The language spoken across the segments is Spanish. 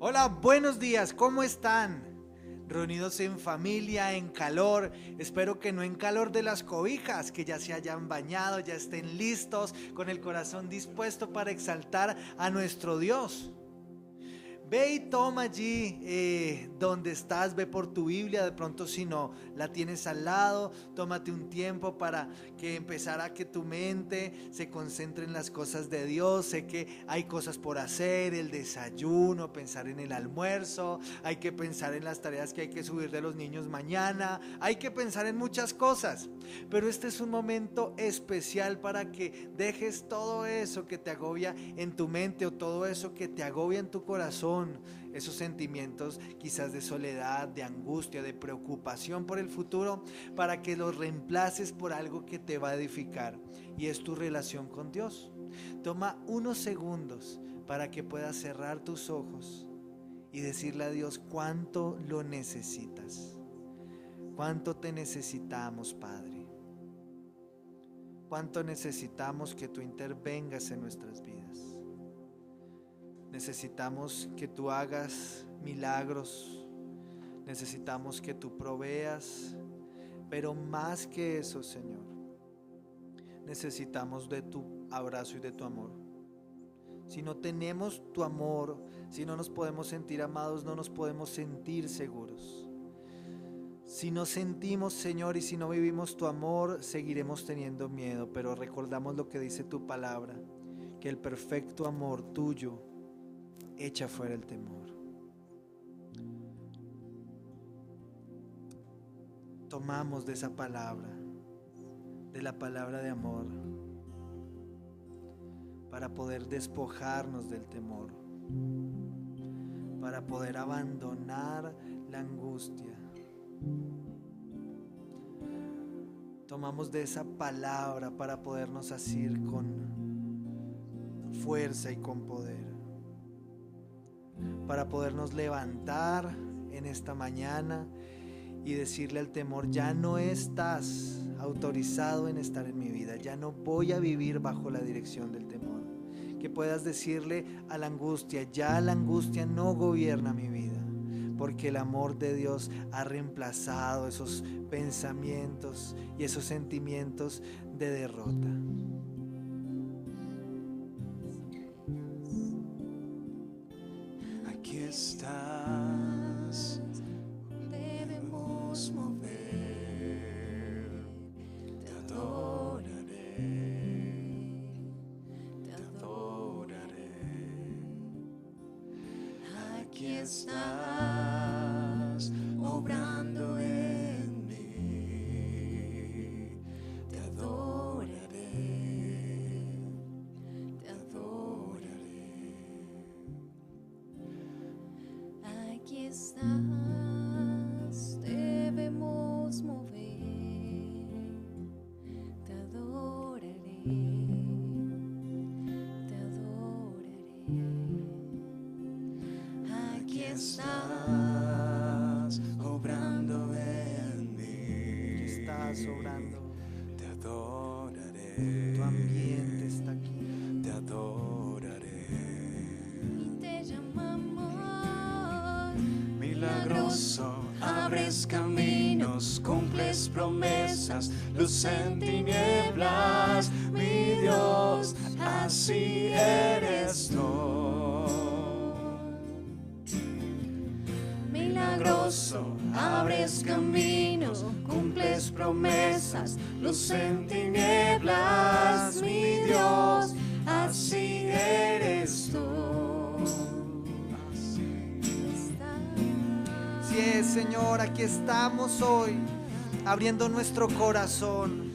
Hola, buenos días, ¿cómo están? Reunidos en familia, en calor, espero que no en calor de las cobijas, que ya se hayan bañado, ya estén listos, con el corazón dispuesto para exaltar a nuestro Dios. Ve y toma allí donde estás, ve por tu Biblia, de pronto si no la tienes al lado, tómate un tiempo para que empezara que tu mente se concentre en las cosas de Dios. Sé que hay cosas por hacer, el desayuno, pensar en el almuerzo, hay que pensar en las tareas que hay que subir de los niños mañana, hay que pensar en muchas cosas, pero este es un momento especial para que dejes todo eso que te agobia en tu mente o todo eso que te agobia en tu corazón, esos sentimientos quizás de soledad, de angustia, de preocupación por el futuro, para que los reemplaces por algo que te va a edificar, y es tu relación con Dios. Toma unos segundos para que puedas cerrar tus ojos y decirle a Dios cuánto lo necesitas, cuánto te necesitamos, Padre, cuánto necesitamos que tú intervengas en nuestras vidas. Necesitamos que tú hagas milagros, necesitamos que tú proveas, pero más que eso, Señor, necesitamos de tu abrazo y de tu amor. Si no tenemos tu amor, si no nos podemos sentir amados, no nos podemos sentir seguros. Si no sentimos, Señor, y si no vivimos tu amor, seguiremos teniendo miedo, pero recordamos lo que dice tu palabra, que el perfecto amor tuyo echa fuera el temor. Tomamos de esa palabra, de la palabra de amor, para poder despojarnos del temor, para poder abandonar la angustia. Tomamos de esa palabra para podernos asir con fuerza y con poder, para podernos levantar en esta mañana y decirle al temor: ya no estás autorizado en estar en mi vida, ya no voy a vivir bajo la dirección del temor. Que puedas decirle a la angustia: ya la angustia no gobierna mi vida, porque el amor de Dios ha reemplazado esos pensamientos y esos sentimientos de derrota. Aquí estás, debemos mover, te adoraré, te adoraré. Aquí estás, obrando en mí, te adoraré, te adoraré. Aquí estás, debemos mover, te adoraré, te adoraré. Aquí estás, obrando en mí, Aquí estás obrando, te adoraré, tu ambiente está aquí. te adoraré. Y te llamamos Milagroso, abres caminos, cumples promesas, luz en tinieblas, mi Dios, así eres tú. Milagroso, abres caminos, cumples promesas, luz en tinieblas, mi Dios, así eres tú. Así es, Señor, aquí estamos hoy, abriendo nuestro corazón,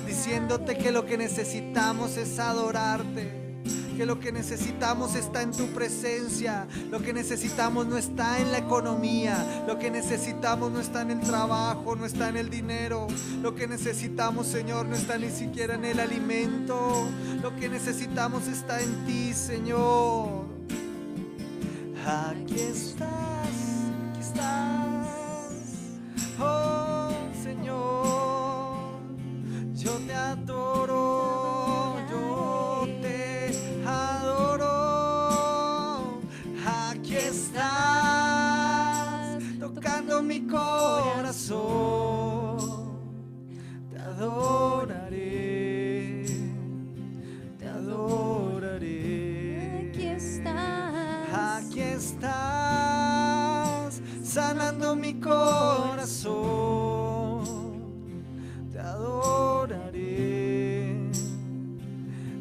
diciéndote que lo que necesitamos es adorarte, que lo que necesitamos está en tu presencia, lo que necesitamos no está en la economía, lo que necesitamos no está en el trabajo, no está en el dinero, lo que necesitamos, Señor, no está ni siquiera en el alimento, lo que necesitamos está en ti, Señor. Aquí estás, oh Señor, yo te adoro, yo te adoro. Aquí estás tocando mi corazón. Te adoraré, te adoraré. Aquí estás sanando mi corazón. Te adoraré,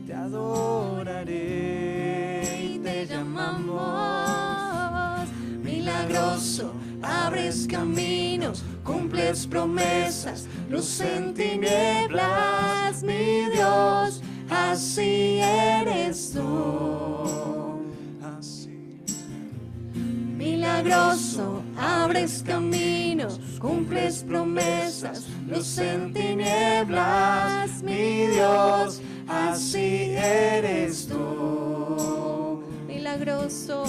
te adoraré y te llamamos milagroso. Abres caminos, cumples promesas, luz en tinieblas, mi Dios, así eres tú. Milagroso, abres caminos, cumples promesas, luz en tinieblas, mi Dios, así eres tú. Milagroso,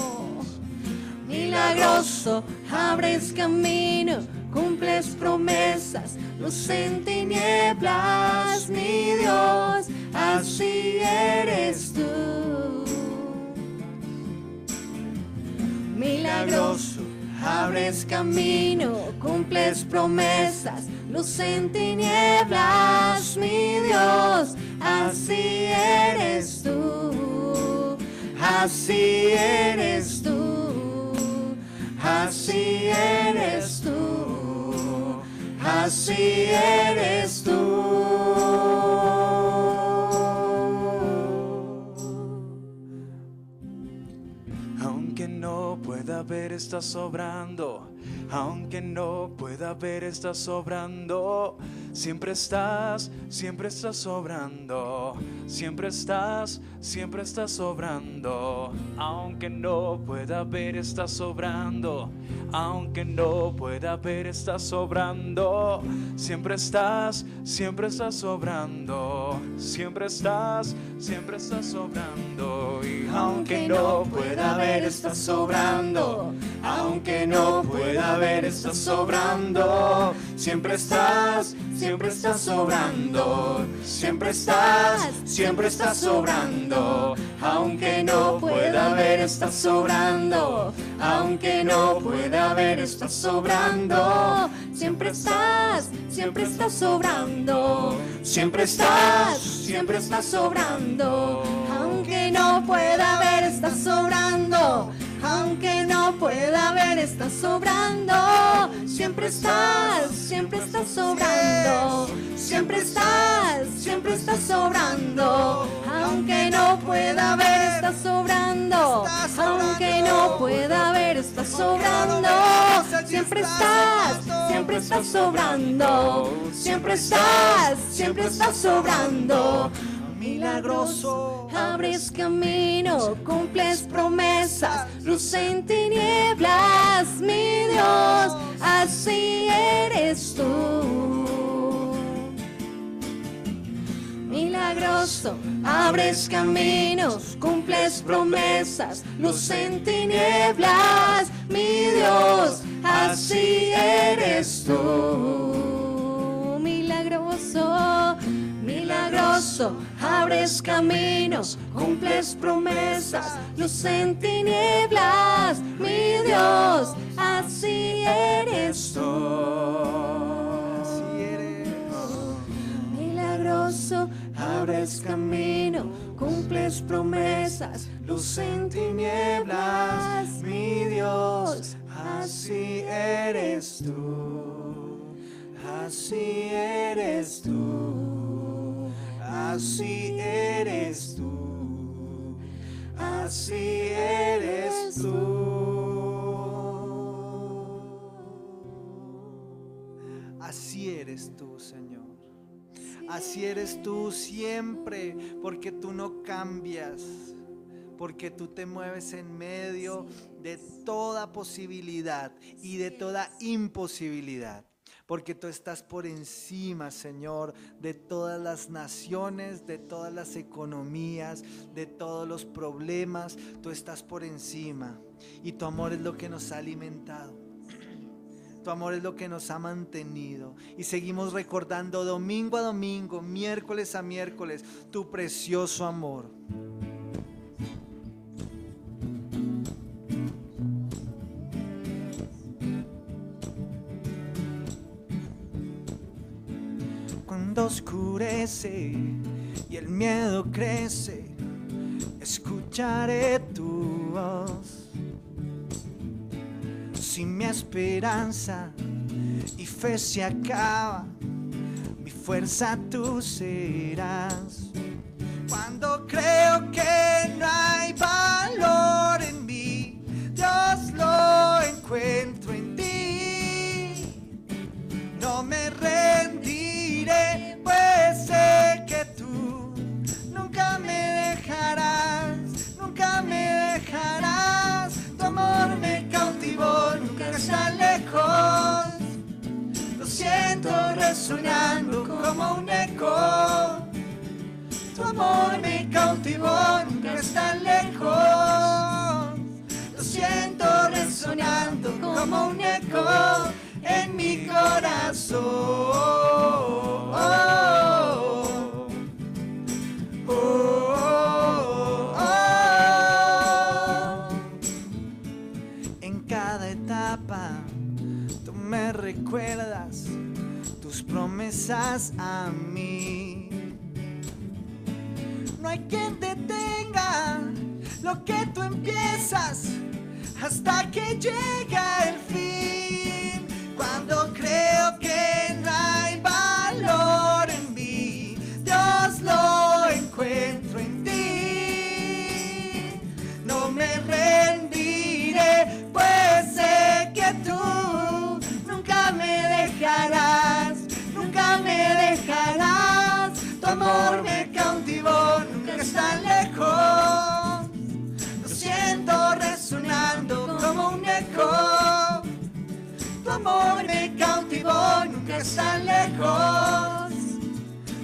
milagroso, abres caminos, cumples promesas, luz en tinieblas, mi Dios, así eres tú. Milagroso, abres camino, cumples promesas, luz en tinieblas, mi Dios, así eres tú, así eres tú, así eres tú, así eres tú. Aunque no pueda ver, estás sobrando. Aunque no pueda ver, estás sobrando. Siempre estás sobrando. Siempre estás sobrando. Aunque no pueda ver, estás sobrando. Aunque no pueda ver, estás sobrando. Siempre estás sobrando. Siempre estás sobrando. Y aunque no pueda ver, estás sobrando. Aunque no pueda ver, estás sobrando. Siempre estás sobrando. Siempre estás sobrando. Aunque no pueda ver, estás sobrando. Aunque no pueda ver, estás sobrando. Siempre estás sobrando. Siempre estás sobrando. Aunque no pueda ver, estás sobrando. Aunque no pueda ver, estás sobrando. Siempre estás sobrando. Siempre estás sobrando. Aunque no pueda ver, estás sobrando. Aunque no pueda ver, estás sobrando. Siempre estás sobrando. Siempre estás sobrando. Milagroso, abres camino, cumples promesas, luz en tinieblas, mi Dios, así eres tú. Milagroso, abres caminos, cumples promesas, luz en tinieblas, mi Dios, así eres tú. Milagroso, milagroso, abres caminos, cumples promesas, luz en tinieblas, mi Dios, así eres tú. Así eres. Milagroso, abres camino, cumples promesas, luz en tinieblas, mi Dios, así eres tú. Así eres tú. Así eres tú, así eres tú. Así eres tú, Señor. Así eres tú siempre, porque tú no cambias, porque tú te mueves en medio de toda posibilidad y de toda imposibilidad. Porque tú estás por encima, Señor, de todas las naciones, de todas las economías, de todos los problemas. Tú estás por encima. Y tu amor es lo que nos ha alimentado. Tu amor es lo que nos ha mantenido. Y seguimos recordando domingo a domingo, miércoles a miércoles, tu precioso amor. mundo oscurece y el miedo crece, escucharé tu voz. Si mi esperanza y fe se acaba, mi fuerza tú serás. Cuando creo que no hay valor en mí, Dios lo encuentro en ti. No me rendiré, pues sé que tú nunca me dejarás, nunca me dejarás. Tu amor me cautivó, nunca está lejos. Lo siento resonando como un eco. Tu amor me cautivó, nunca está lejos. Lo siento resonando como un eco en mi corazón. Oh, oh, oh. En cada etapa tú me recuerdas tus promesas a mí. No hay quien detenga lo que tú empiezas hasta que llega el fin. Cuando creo que no hay valor en mí, Dios lo encuentro en ti. No me rendiré, pues sé que tú nunca me dejarás, nunca me dejarás. Tu amor me cautivó, nunca está lejos. Lo siento resonando como un eco. Tu amor me cautivó, nunca está lejos.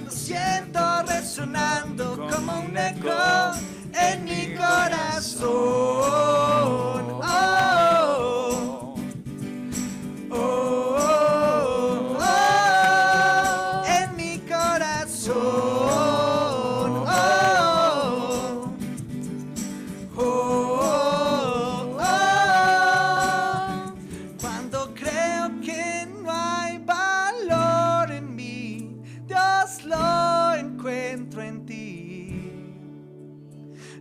Lo siento resonando como un eco en mi corazón. Oh, oh, oh, oh, en mi corazón. Oh, oh, oh. Cuando creo que no hay valor en mí, Dios lo encuentro en ti.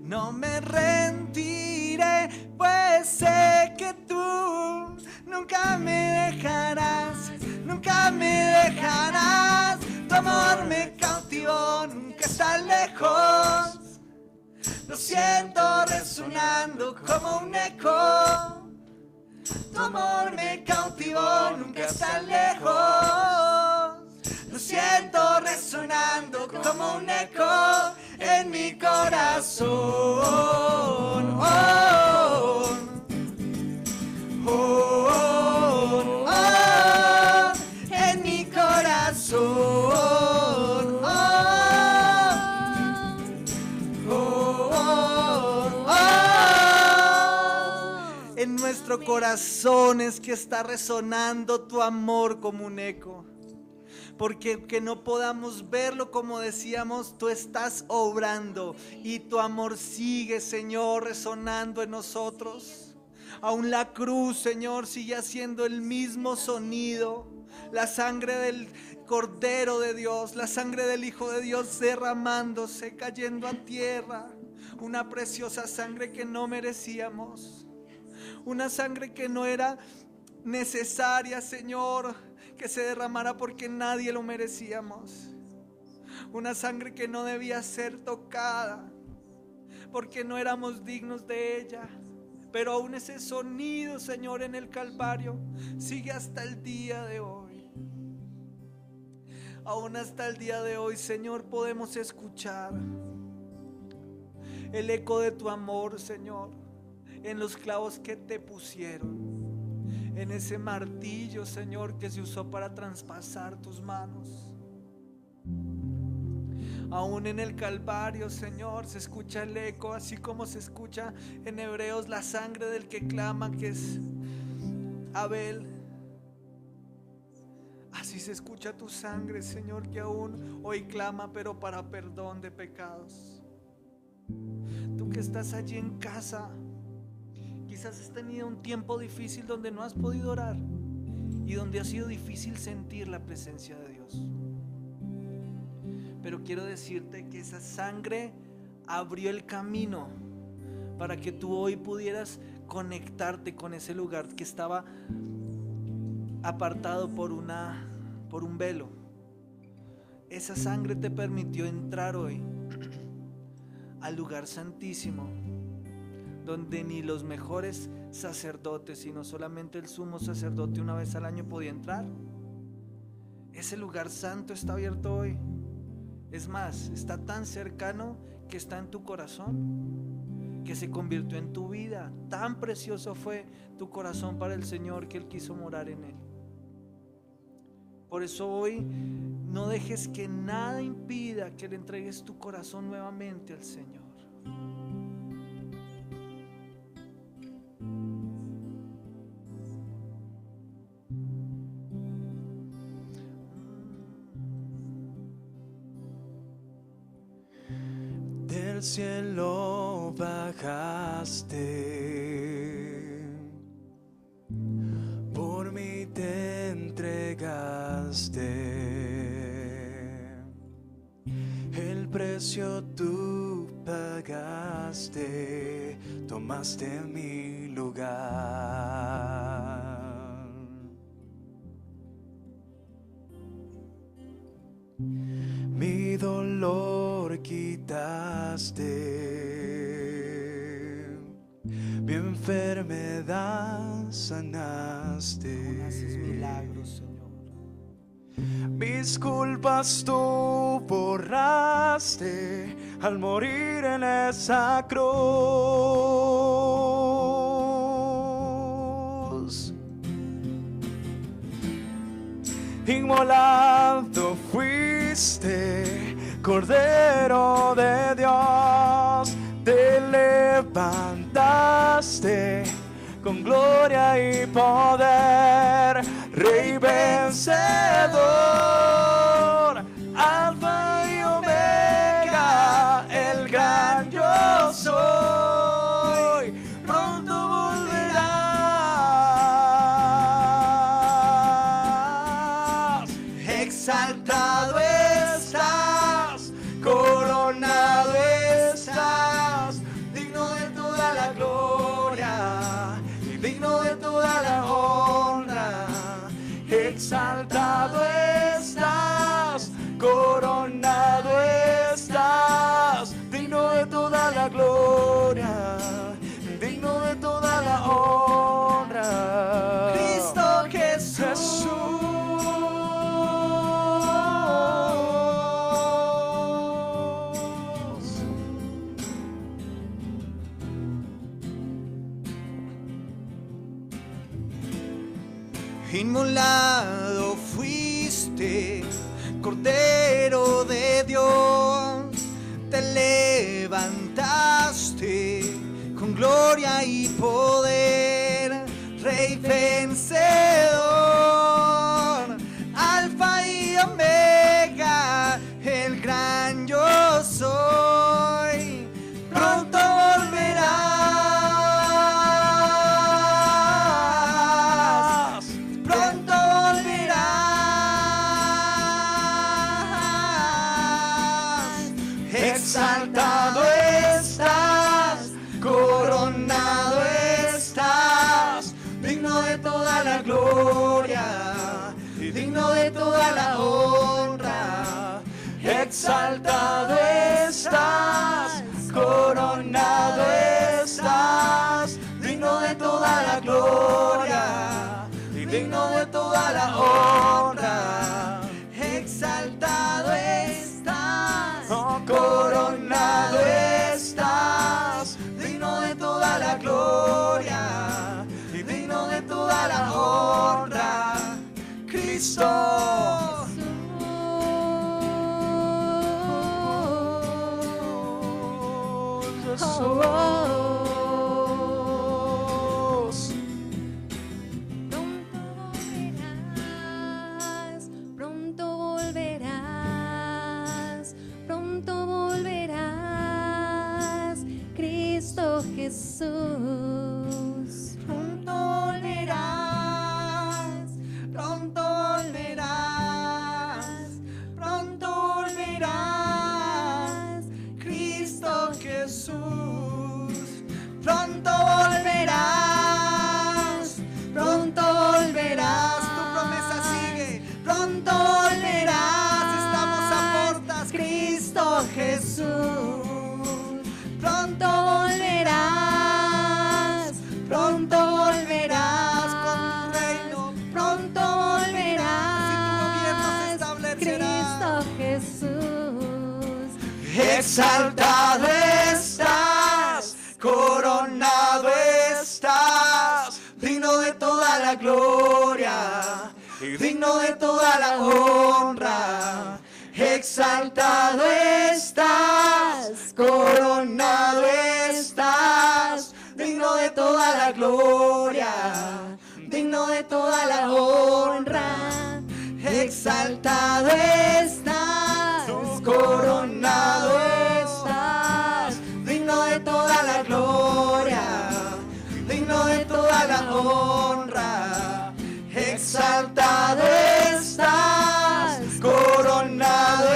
No me rendiré, pues sé que tú nunca me dejarás, nunca me dejarás. Tu amor me cautivó, nunca está lejos. Lo siento resonando como un eco. Tu amor me cautivó, nunca está lejos. Lo siento resonando como un eco en mi corazón. Oh, oh, oh, oh, en mi corazón. Oh, oh, oh, oh. En nuestro corazón es que está resonando tu amor como un eco. Porque que no podamos verlo, como decíamos, tú estás obrando y tu amor sigue, Señor, resonando en nosotros. Aún la cruz, Señor, sigue haciendo el mismo sonido. La sangre del Cordero de Dios, la sangre del Hijo de Dios derramándose, cayendo a tierra. Una preciosa sangre que no merecíamos. Una sangre que no era necesaria, Señor, que se derramara porque nadie lo merecíamos. Una sangre que no debía ser tocada porque no éramos dignos de ella. Pero aún ese sonido, Señor, en el Calvario sigue hasta el día de hoy. Aún hasta el día de hoy, Señor, podemos escuchar el eco de tu amor, Señor, en los clavos que te pusieron. En ese martillo, Señor, que se usó para traspasar tus manos. Aún en el Calvario, Señor, se escucha el eco, así como se escucha en Hebreos la sangre del que clama, que es Abel. Así se escucha tu sangre, Señor, que aún hoy clama, pero para perdón de pecados. Tú que estás allí en casa, quizás has tenido un tiempo difícil donde no has podido orar y donde ha sido difícil sentir la presencia de Dios. Pero quiero decirte que esa sangre abrió el camino para que tú hoy pudieras conectarte con ese lugar que estaba apartado por un velo. Esa sangre te permitió entrar hoy al lugar santísimo, donde ni los mejores sacerdotes, sino solamente el sumo sacerdote una vez al año podía entrar. Ese lugar santo está abierto hoy. Es más, está tan cercano que está en tu corazón, que se convirtió en tu vida. Tan precioso fue tu corazón para el Señor que Él quiso morar en él. Por eso hoy no dejes que nada impida que le entregues tu corazón nuevamente al Señor. Del cielo bajaste, por mí te entregaste, el precio tú pagaste, tomaste mi lugar. Mi dolor quitaste, mi enfermedad sanaste. Haces milagros, Señor. Mis culpas tú borraste al morir en esa cruz. Inmolado fuiste, Cordero de Dios, te levantaste con gloria y poder, Rey vencedor, Alfa y Omega, el gran yo soy, pronto volverás. Exaltado estás, coronado estás, digno de toda la gloria y digno de toda la honra. Exaltado estás, coronado estás, digno de toda la gloria, digno de toda la honra. Cristo Jesús. Inmolado fuiste, Cordero de Dios, te levantaste con gloria y poder, Rey vencedor, Alfa y Omega, el gran yo soy, pronto volverás, pronto volverás. Exaltado estás, coronado estás, digno de toda la gloria y digno de toda la honra. Exaltado estás, coronado estás, digno de toda la gloria y digno de toda la honra. Exaltado estás, coronado estás, digno de toda la gloria y digno de toda la honra. Cristo. exaltado estás, coronado estás, digno de toda la gloria y digno de toda la honra. Exaltado estás, coronado estás, digno de toda la gloria, digno de toda la honra. Exaltado estás, coronado estás, digno de toda la gloria, digno de toda la honra. Exaltado estás, coronado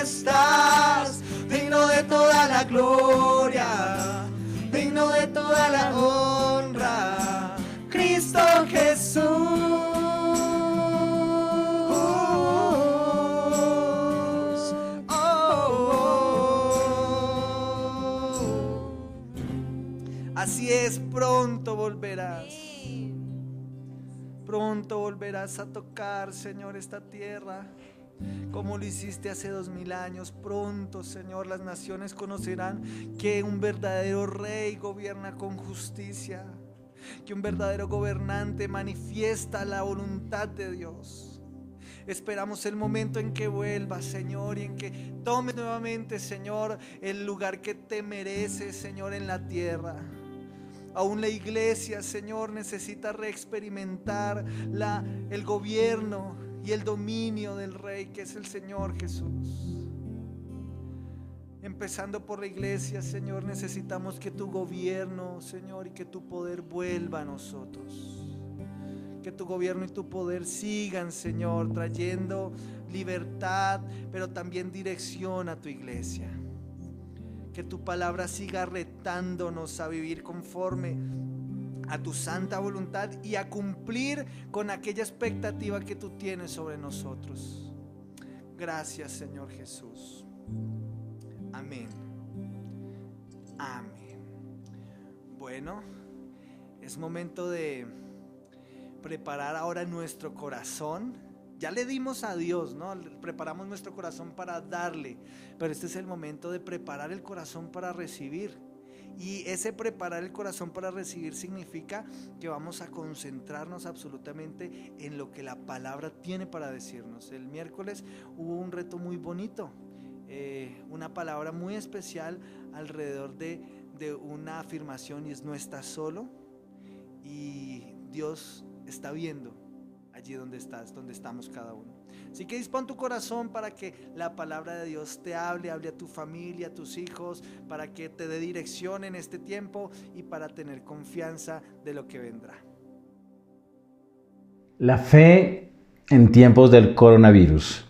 estás, digno de toda la gloria, digno de toda la honra. Cristo Jesús. Así es, pronto volverás. Pronto volverás a tocar, Señor, esta tierra, como lo hiciste hace 2000 años. Pronto, Señor, las naciones conocerán que un verdadero rey gobierna con justicia, que un verdadero gobernante manifiesta la voluntad de Dios. Esperamos el momento en que vuelvas, Señor, y en que tomes nuevamente, Señor, el lugar que te mereces, Señor, en la tierra. Aún la iglesia, Señor, necesita reexperimentar el gobierno y el dominio del Rey, que es el Señor Jesús. Empezando por la iglesia, Señor, necesitamos que tu gobierno, Señor, y que tu poder vuelva a nosotros. Que tu gobierno y tu poder sigan, Señor, trayendo libertad, pero también dirección a tu iglesia. Que tu palabra siga retándonos a vivir conforme a tu santa voluntad y a cumplir con aquella expectativa que tú tienes sobre nosotros. Gracias, Señor Jesús. Amén. Amén. Bueno, es momento de preparar ahora nuestro corazón. Ya le dimos a Dios, ¿no? Preparamos nuestro corazón para darle, pero este es el momento de preparar el corazón para recibir. Y ese preparar el corazón para recibir significa que vamos a concentrarnos absolutamente en lo que la palabra tiene para decirnos. El miércoles hubo un reto muy bonito, una palabra muy especial alrededor de una afirmación, y es: no estás solo, y Dios está viendo allí donde estás, donde estamos cada uno. Así que dispón tu corazón para que la palabra de Dios te hable a tu familia, a tus hijos, para que te dé dirección en este tiempo y para tener confianza de lo que vendrá. La fe en tiempos del coronavirus.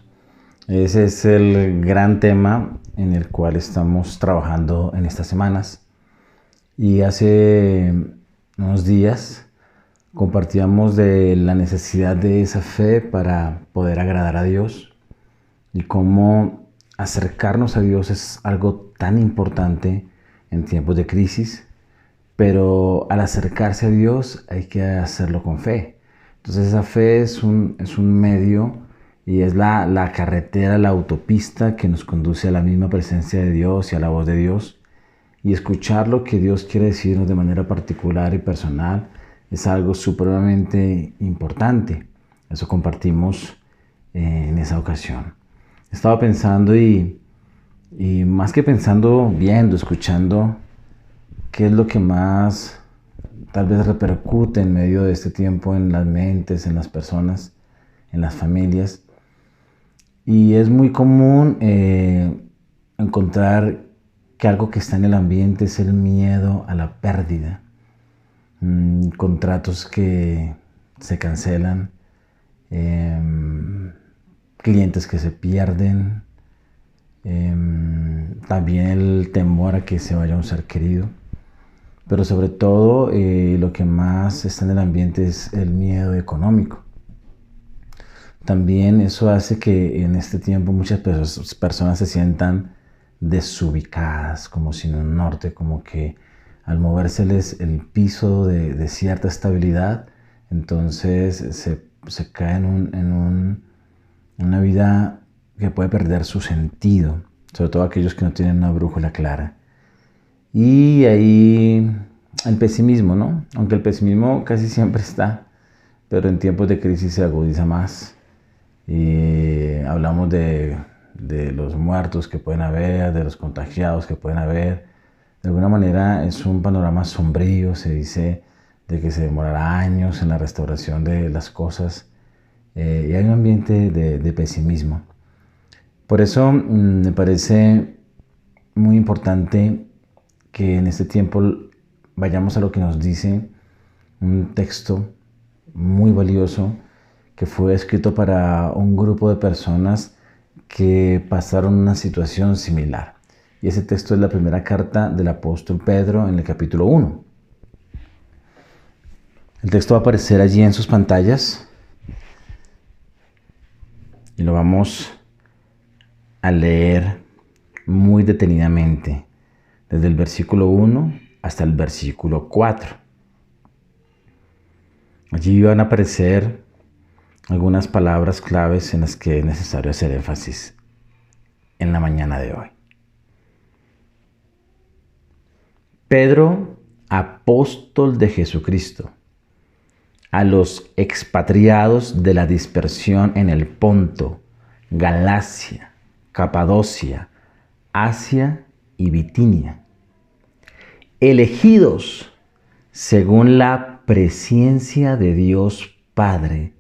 Ese es el gran tema en el cual estamos trabajando en estas semanas. Y hace unos días compartíamos de la necesidad de esa fe para poder agradar a Dios y cómo acercarnos a Dios es algo tan importante en tiempos de crisis, pero al acercarse a Dios hay que hacerlo con fe. Entonces esa fe es un medio y es la carretera, la autopista que nos conduce a la misma presencia de Dios y a la voz de Dios, y escuchar lo que Dios quiere decirnos de manera particular y personal es algo supremamente importante. Eso compartimos en esa ocasión. Estaba pensando y más que pensando, viendo, escuchando qué es lo que más tal vez repercute en medio de este tiempo en las mentes, en las personas, en las familias. Y es muy común encontrar que algo que está en el ambiente es el miedo a la pérdida. Contratos que se cancelan, clientes que se pierden, también el temor a que se vaya un ser querido, pero sobre todo lo que más está en el ambiente es el miedo económico. También eso hace que en este tiempo muchas personas se sientan desubicadas, como sin un norte, como que al movérseles el piso de cierta estabilidad, entonces se cae en una vida que puede perder su sentido. sobre todo aquellos que no tienen una brújula clara. Y ahí el pesimismo, ¿no? Aunque el pesimismo casi siempre está, pero en tiempos de crisis se agudiza más. Y hablamos de los muertos que pueden haber, de los contagiados que pueden haber. De alguna manera es un panorama sombrío, se dice de que se demorará años en la restauración de las cosas. Y hay un ambiente de pesimismo. Por eso me parece muy importante que en este tiempo vayamos a lo que nos dice un texto muy valioso que fue escrito para un grupo de personas que pasaron una situación similar. Y ese texto es la primera carta del apóstol Pedro en el capítulo 1. El texto va a aparecer allí en sus pantallas y lo vamos a leer muy detenidamente, desde el versículo 1 hasta el versículo 4. Allí van a aparecer algunas palabras claves en las que es necesario hacer énfasis en la mañana de hoy. Pedro, apóstol de Jesucristo, a los expatriados de la dispersión en el Ponto, Galacia, Capadocia, Asia y Bitinia, elegidos según la presciencia de Dios Padre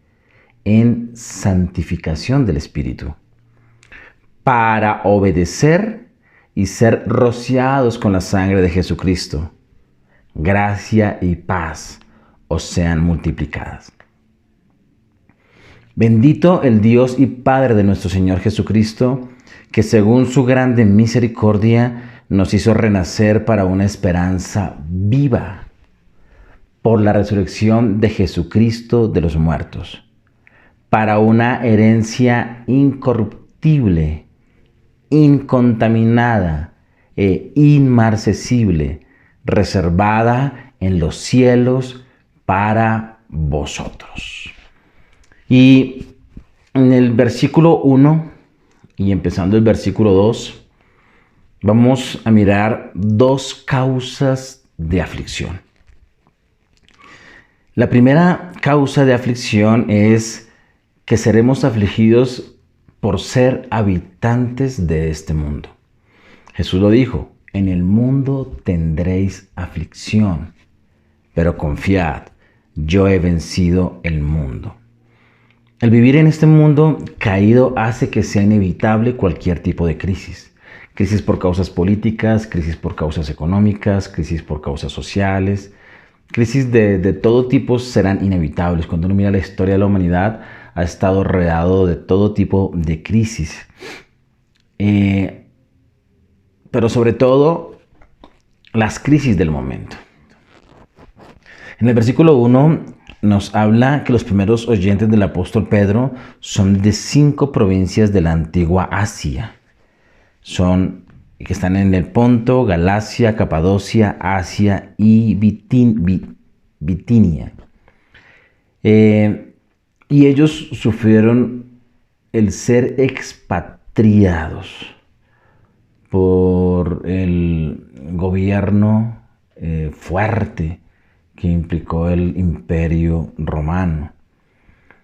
en santificación del Espíritu, para obedecer y ser rociados con la sangre de Jesucristo. Gracia y paz os sean multiplicadas. Bendito el Dios y Padre de nuestro Señor Jesucristo, que según su grande misericordia nos hizo renacer para una esperanza viva por la resurrección de Jesucristo de los muertos, para una herencia incorruptible, incontaminada e inmarcesible, reservada en los cielos para vosotros. Y en el versículo 1 y empezando el versículo 2, vamos a mirar dos causas de aflicción. La primera causa de aflicción es que seremos afligidos por ser habitantes de este mundo. Jesús lo dijo: en el mundo tendréis aflicción, pero confiad, yo he vencido el mundo. El vivir en este mundo caído hace que sea inevitable cualquier tipo de crisis. Crisis por causas políticas, crisis por causas económicas, crisis por causas sociales. Crisis de todo tipo serán inevitables. Cuando uno mira la historia de la humanidad, ha estado rodeado de todo tipo de crisis. Pero sobre todo, las crisis del momento. En el versículo 1 nos habla que los primeros oyentes del apóstol Pedro son de 5 provincias de la antigua Asia. Que están en el Ponto, Galacia, Capadocia, Asia y Bitinia. Y ellos sufrieron el ser expatriados por el gobierno fuerte que implicó el Imperio Romano.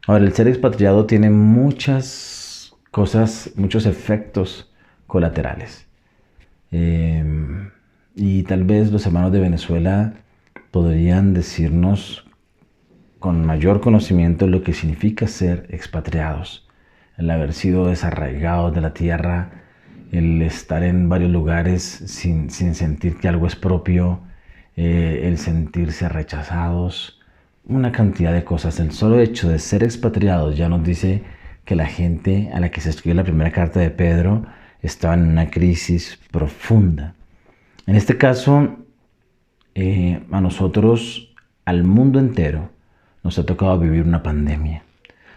Ahora, el ser expatriado tiene muchas cosas, muchos efectos colaterales. Y tal vez los hermanos de Venezuela podrían decirnos con mayor conocimiento lo que significa ser expatriados, el haber sido desarraigados de la tierra, el estar en varios lugares sin sentir que algo es propio, el sentirse rechazados, una cantidad de cosas. El solo hecho de ser expatriados ya nos dice que la gente a la que se escribió la primera carta de Pedro estaba en una crisis profunda. En este caso, a nosotros, al mundo entero, nos ha tocado vivir una pandemia.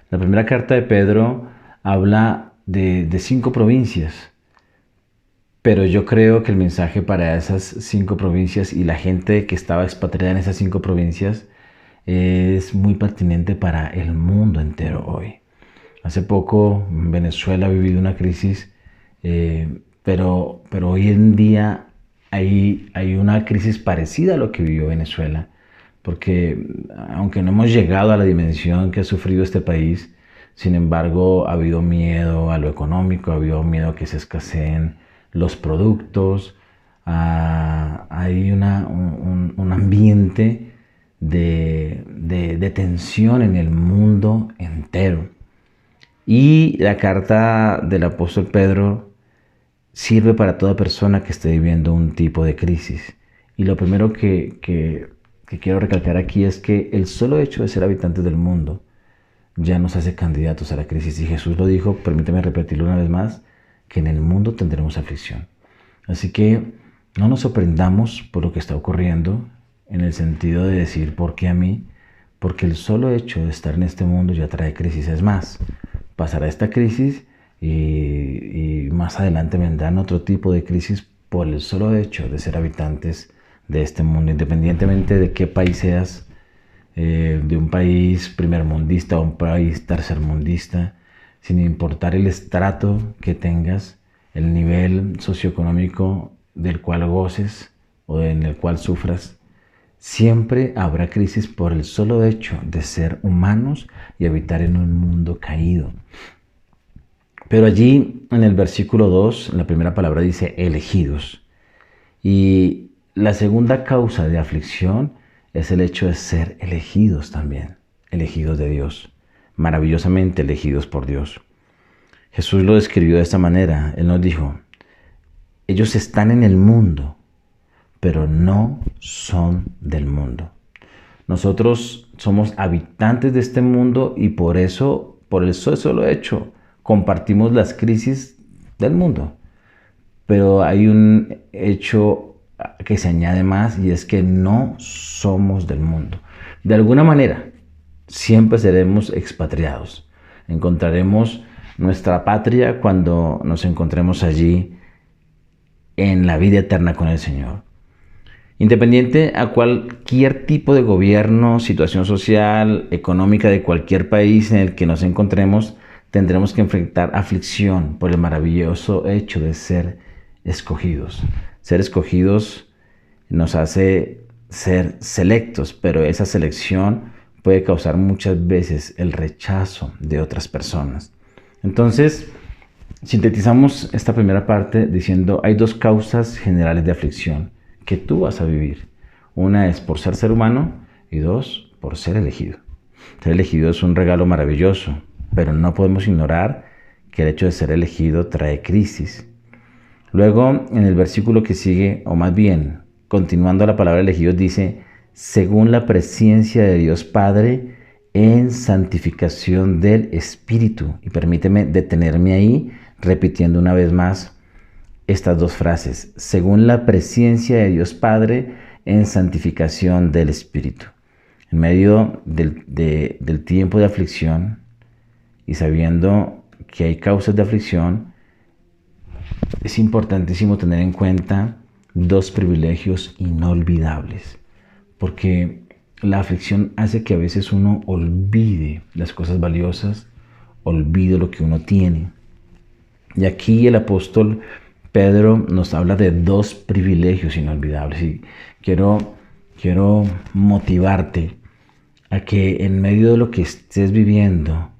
La primera carta de Pedro habla de 5 provincias, pero yo creo que el mensaje para esas 5 provincias y la gente que estaba expatriada en esas 5 provincias es muy pertinente para el mundo entero hoy. Hace poco Venezuela ha vivido una crisis pero hoy en día hay una crisis parecida a lo que vivió Venezuela, porque aunque no hemos llegado a la dimensión que ha sufrido este país, sin embargo ha habido miedo a lo económico, ha habido miedo a que se escaseen los productos, hay un ambiente de tensión en el mundo entero. Y la carta del apóstol Pedro sirve para toda persona que esté viviendo un tipo de crisis. Y lo primero que quiero recalcar aquí es que el solo hecho de ser habitantes del mundo ya nos hace candidatos a la crisis. Y Jesús lo dijo, permíteme repetirlo una vez más, que en el mundo tendremos aflicción. Así que no nos sorprendamos por lo que está ocurriendo, en el sentido de decir, ¿por qué a mí? Porque el solo hecho de estar en este mundo ya trae crisis. Es más, pasará esta crisis y más adelante vendrán otro tipo de crisis por el solo hecho de ser habitantes de este mundo, independientemente de qué país seas, de un país primermundista o un país tercermundista, sin importar el estrato que tengas, el nivel socioeconómico del cual goces o en el cual sufras, siempre habrá crisis por el solo hecho de ser humanos y habitar en un mundo caído. Pero allí en el versículo 2, la primera palabra dice elegidos. Y la segunda causa de aflicción es el hecho de ser elegidos también, elegidos de Dios, maravillosamente elegidos por Dios. Jesús lo describió de esta manera. Él nos dijo, ellos están en el mundo, pero no son del mundo. Nosotros somos habitantes de este mundo y por eso, por el solo hecho, compartimos las crisis del mundo. Pero hay un hecho que se añade más y es que no somos del mundo. De alguna manera, siempre seremos expatriados. Encontraremos nuestra patria cuando nos encontremos allí en la vida eterna con el Señor. Independiente a cualquier tipo de gobierno, situación social, económica de cualquier país en el que nos encontremos, tendremos que enfrentar aflicción por el maravilloso hecho de ser escogidos. Ser escogidos nos hace ser selectos, pero esa selección puede causar muchas veces el rechazo de otras personas. Entonces, sintetizamos esta primera parte diciendo hay dos causas generales de aflicción que tú vas a vivir. Una es por ser humano y dos, por ser elegido. Ser elegido es un regalo maravilloso, pero no podemos ignorar que el hecho de ser elegido trae crisis. Luego, en el versículo que sigue, o más bien, continuando la palabra elegido, dice, según la presencia de Dios Padre en santificación del Espíritu. Y permíteme detenerme ahí, repitiendo una vez más estas dos frases, según la presencia de Dios Padre en santificación del Espíritu. En medio del tiempo de aflicción y sabiendo que hay causas de aflicción, es importantísimo tener en cuenta dos privilegios inolvidables, porque la aflicción hace que a veces uno olvide las cosas valiosas, olvide lo que uno tiene. Y aquí el apóstol Pedro nos habla de dos privilegios inolvidables y quiero motivarte a que en medio de lo que estés viviendo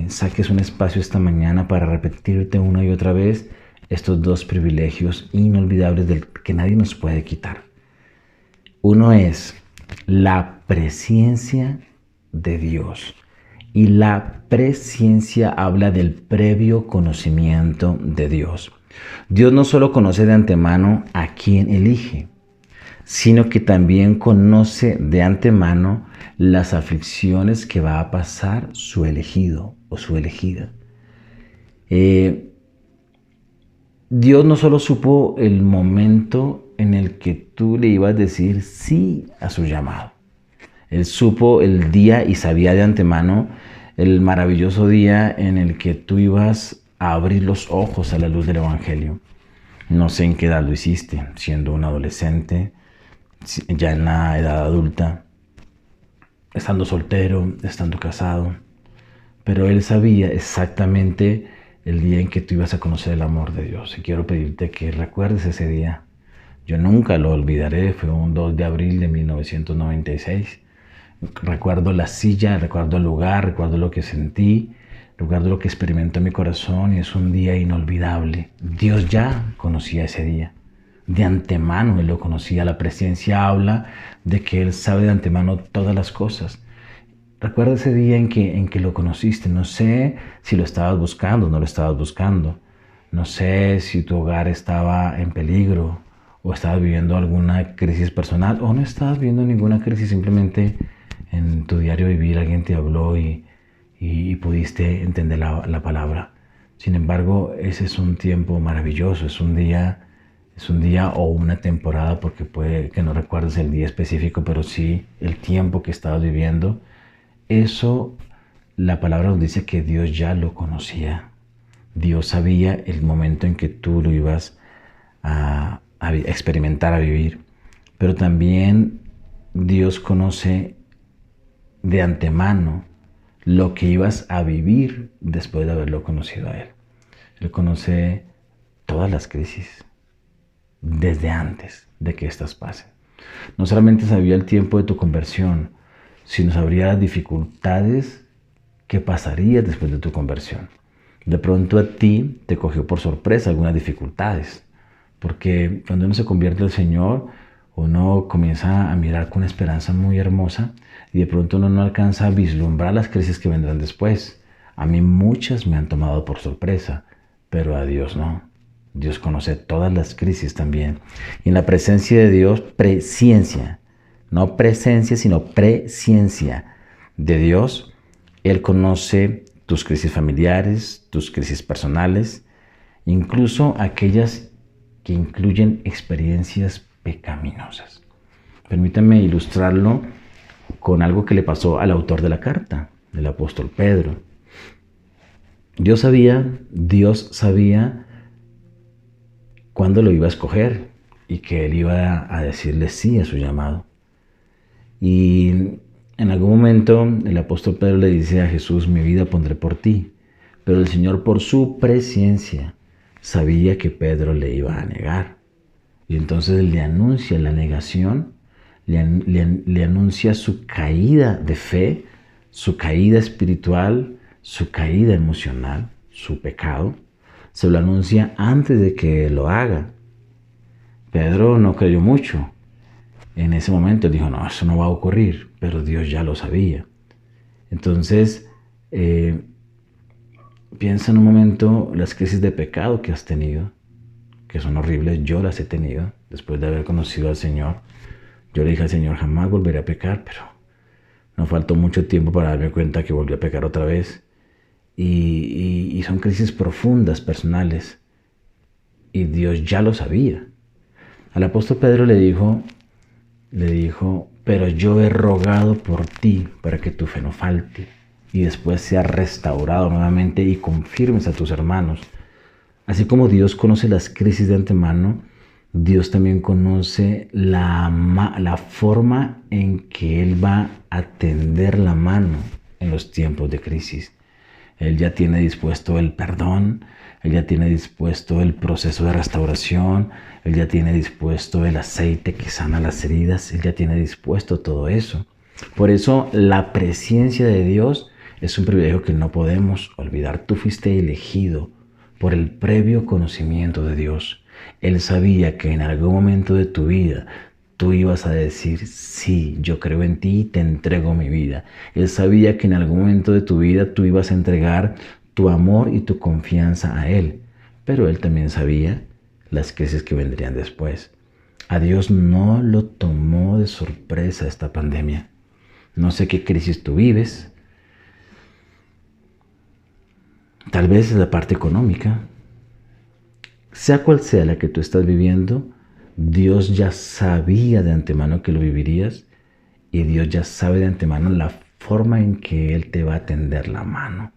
saques un espacio esta mañana para repetirte una y otra vez estos dos privilegios inolvidables del que nadie nos puede quitar. Uno es la presencia de Dios. Y la presciencia habla del previo conocimiento de Dios. Dios no solo conoce de antemano a quien elige, sino que también conoce de antemano las aflicciones que va a pasar su elegido o su elegida. Dios no solo supo el momento en el que tú le ibas a decir sí a su llamado. Él supo el día y sabía de antemano el maravilloso día en el que tú ibas a abrir los ojos a la luz del Evangelio. No sé en qué edad lo hiciste, siendo un adolescente, ya en la edad adulta, estando soltero, estando casado. Pero Él sabía exactamente el día en que tú ibas a conocer el amor de Dios. Y quiero pedirte que recuerdes ese día. Yo nunca lo olvidaré, fue un 2 de abril de 1996. Recuerdo la silla, recuerdo el lugar, recuerdo lo que sentí, recuerdo lo que experimentó mi corazón y es un día inolvidable. Dios ya conocía ese día. De antemano Él lo conocía. La presencia habla de que Él sabe de antemano todas las cosas. Recuerda ese día en que lo conociste. No sé si lo estabas buscando o no lo estabas buscando. No sé si tu hogar estaba en peligro o estabas viviendo alguna crisis personal o no estabas viviendo ninguna crisis. Simplemente en tu diario vivir alguien te habló y pudiste entender la palabra. Sin embargo, ese es un tiempo maravilloso. Es un día o una temporada, porque puede que no recuerdes el día específico, pero sí el tiempo que estabas viviendo. Eso, la palabra nos dice que Dios ya lo conocía. Dios sabía el momento en que tú lo ibas a experimentar, a vivir. Pero también Dios conoce de antemano lo que ibas a vivir después de haberlo conocido a Él. Él conoce todas las crisis desde antes de que éstas pasen. No solamente sabía el tiempo de tu conversión, sino sabría las dificultades que pasarías después de tu conversión. De pronto a ti te cogió por sorpresa algunas dificultades, porque cuando uno se convierte al Señor, uno comienza a mirar con una esperanza muy hermosa y de pronto uno no alcanza a vislumbrar las crisis que vendrán después. A mí muchas me han tomado por sorpresa, pero a Dios no. Dios conoce todas las crisis también. Y en la presencia de Dios, presciencia, no presencia, sino presciencia de Dios, Él conoce tus crisis familiares, tus crisis personales, incluso aquellas que incluyen experiencias pecaminosas. Permítame ilustrarlo con algo que le pasó al autor de la carta, el apóstol Pedro. Dios sabía cuándo lo iba a escoger y que Él iba a decirle sí a su llamado. Y en algún momento el apóstol Pedro le dice a Jesús: mi vida pondré por ti. Pero el Señor, por su presciencia, sabía que Pedro le iba a negar. Y entonces le anuncia la negación, le anuncia su caída de fe, su caída espiritual, su caída emocional, su pecado. Se lo anuncia antes de que lo haga. Pedro no creyó mucho. En ese momento él dijo: no, eso no va a ocurrir, pero Dios ya lo sabía. Entonces, piensa en un momento las crisis de pecado que has tenido, que son horribles. Yo las he tenido después de haber conocido al Señor. Yo le dije al Señor: jamás volveré a pecar, pero no faltó mucho tiempo para darme cuenta que volví a pecar otra vez. Y son crisis profundas, personales. Y Dios ya lo sabía. Al apóstol Pedro le dijo, pero yo he rogado por ti para que tu fe no falte y después sea restaurado nuevamente y confirmes a tus hermanos. Así como Dios conoce las crisis de antemano, Dios también conoce la forma en que Él va a tender la mano en los tiempos de crisis. Él ya tiene dispuesto el perdón, Él ya tiene dispuesto el proceso de restauración, Él ya tiene dispuesto el aceite que sana las heridas, Él ya tiene dispuesto todo eso. Por eso la presencia de Dios es un privilegio que no podemos olvidar. Tú fuiste elegido por el previo conocimiento de Dios. Él sabía que en algún momento de tu vida tú ibas a decir: sí, yo creo en ti y te entrego mi vida. Él sabía que en algún momento de tu vida tú ibas a entregar tu amor y tu confianza a Él. Pero Él también sabía las crisis que vendrían después. A Dios no lo tomó de sorpresa esta pandemia. No sé qué crisis tú vives. Tal vez es la parte económica. Sea cual sea la que tú estás viviendo, Dios ya sabía de antemano que lo vivirías y Dios ya sabe de antemano la forma en que Él te va a tender la mano.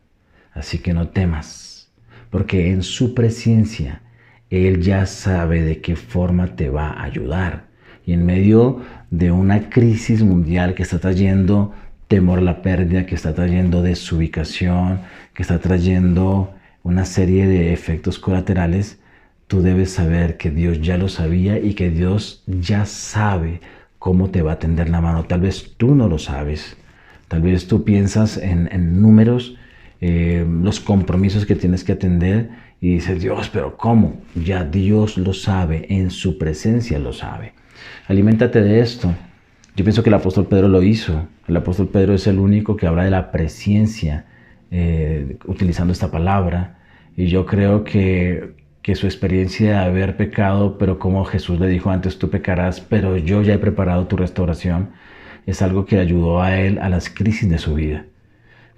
Así que no temas, porque en su presencia Él ya sabe de qué forma te va a ayudar. Y en medio de una crisis mundial que está trayendo temor a la pérdida, que está trayendo desubicación, que está trayendo una serie de efectos colaterales, tú debes saber que Dios ya lo sabía y que Dios ya sabe cómo te va a tender la mano. Tal vez tú no lo sabes. Tal vez tú piensas en números, los compromisos que tienes que atender y dices, Dios, pero ¿cómo? Ya Dios lo sabe, en su presencia lo sabe. Aliméntate de esto. Yo pienso que el apóstol Pedro lo hizo. El apóstol Pedro es el único que habla de la presencia utilizando esta palabra. Y yo creo que su experiencia de haber pecado, pero como Jesús le dijo antes, tú pecarás, pero yo ya he preparado tu restauración, es algo que ayudó a él a las crisis de su vida.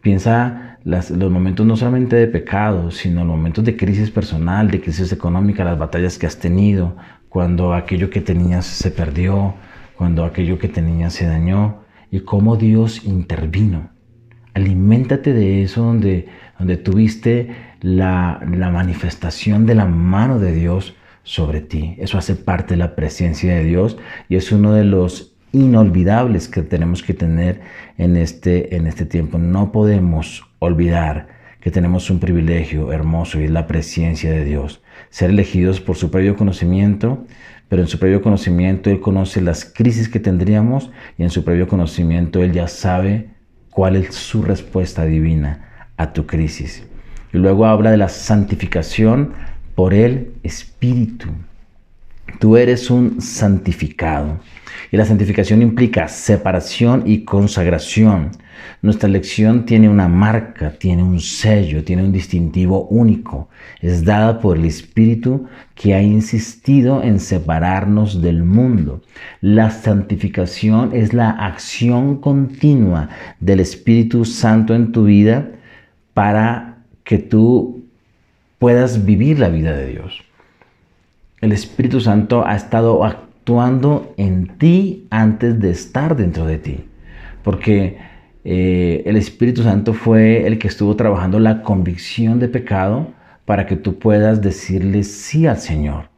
Piensa los momentos no solamente de pecado, sino los momentos de crisis personal, de crisis económica, las batallas que has tenido, cuando aquello que tenías se perdió, cuando aquello que tenías se dañó, y cómo Dios intervino. Aliméntate de eso donde tuviste la manifestación de la mano de Dios sobre ti. Eso hace parte de la presencia de Dios y es uno de los inolvidables que tenemos que tener en este tiempo. No podemos olvidar que tenemos un privilegio hermoso y es la presencia de Dios. Ser elegidos por su previo conocimiento, pero en su previo conocimiento Él conoce las crisis que tendríamos y en su previo conocimiento Él ya sabe cuál es su respuesta divina a tu crisis. Y luego habla de la santificación por el Espíritu. Tú eres un santificado. Y la santificación implica separación y consagración. Nuestra elección tiene una marca, tiene un sello, tiene un distintivo único. Es dada por el Espíritu que ha insistido en separarnos del mundo. La santificación es la acción continua del Espíritu Santo en tu vida para que tú puedas vivir la vida de Dios. El Espíritu Santo ha estado actuando en ti antes de estar dentro de ti, porque el Espíritu Santo fue el que estuvo trabajando la convicción de pecado para que tú puedas decirle sí al Señor.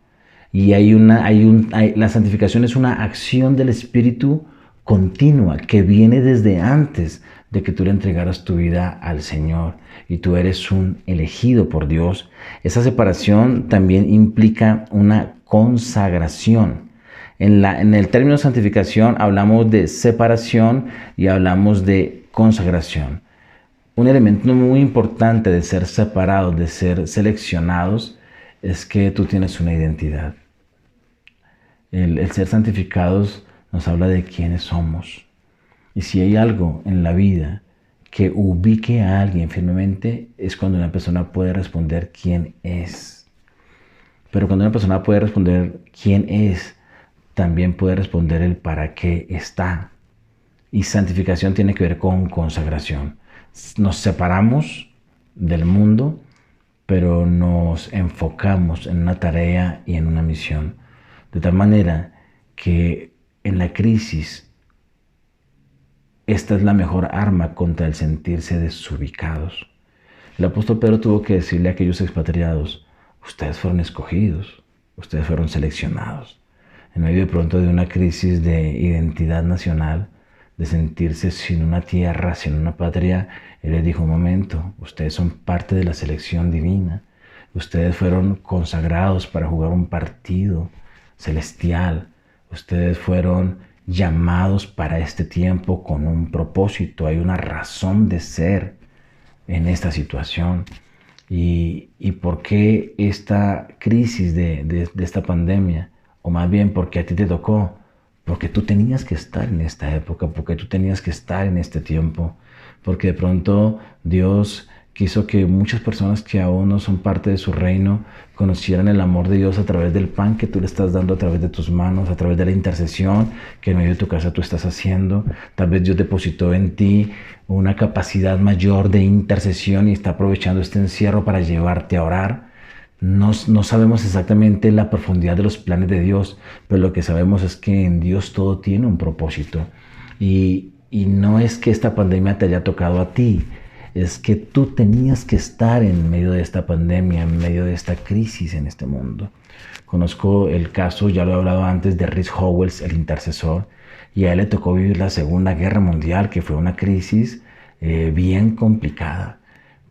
Y la santificación es una acción del Espíritu continua que viene desde antes de que tú le entregaras tu vida al Señor y tú eres un elegido por Dios. Esa separación también implica una consagración. En el término santificación hablamos de separación y hablamos de consagración. Un elemento muy importante de ser separados, de ser seleccionados, es que tú tienes una identidad. El ser santificados nos habla de quiénes somos. Y si hay algo en la vida que ubique a alguien firmemente, es cuando una persona puede responder quién es. Pero cuando una persona puede responder quién es, también puede responder el para qué está. Y santificación tiene que ver con consagración. Nos separamos del mundo, pero nos enfocamos en una tarea y en una misión. De tal manera que en la crisis, esta es la mejor arma contra el sentirse desubicados. El apóstol Pedro tuvo que decirle a aquellos expatriados, ustedes fueron escogidos, ustedes fueron seleccionados. En medio de pronto de una crisis de identidad nacional, de sentirse sin una tierra, sin una patria, Él les dijo, un momento, ustedes son parte de la selección divina. Ustedes fueron consagrados para jugar un partido celestial. Ustedes fueron llamados para este tiempo con un propósito. Hay una razón de ser en esta situación. ¿Y por qué esta crisis de esta pandemia? O más bien, ¿por qué a ti te tocó? Porque tú tenías que estar en esta época, porque tú tenías que estar en este tiempo, porque de pronto Dios quiso que muchas personas que aún no son parte de su reino conocieran el amor de Dios a través del pan que tú le estás dando a través de tus manos, a través de la intercesión que en medio de tu casa tú estás haciendo. Tal vez Dios depositó en ti una capacidad mayor de intercesión y está aprovechando este encierro para llevarte a orar. No sabemos exactamente la profundidad de los planes de Dios, pero lo que sabemos es que en Dios todo tiene un propósito. Y no es que esta pandemia te haya tocado a ti, es que tú tenías que estar en medio de esta pandemia, en medio de esta crisis en este mundo. Conozco el caso, ya lo he hablado antes, de Rhys Howells, el intercesor, y a él le tocó vivir la Segunda Guerra Mundial, que fue una crisis bien complicada.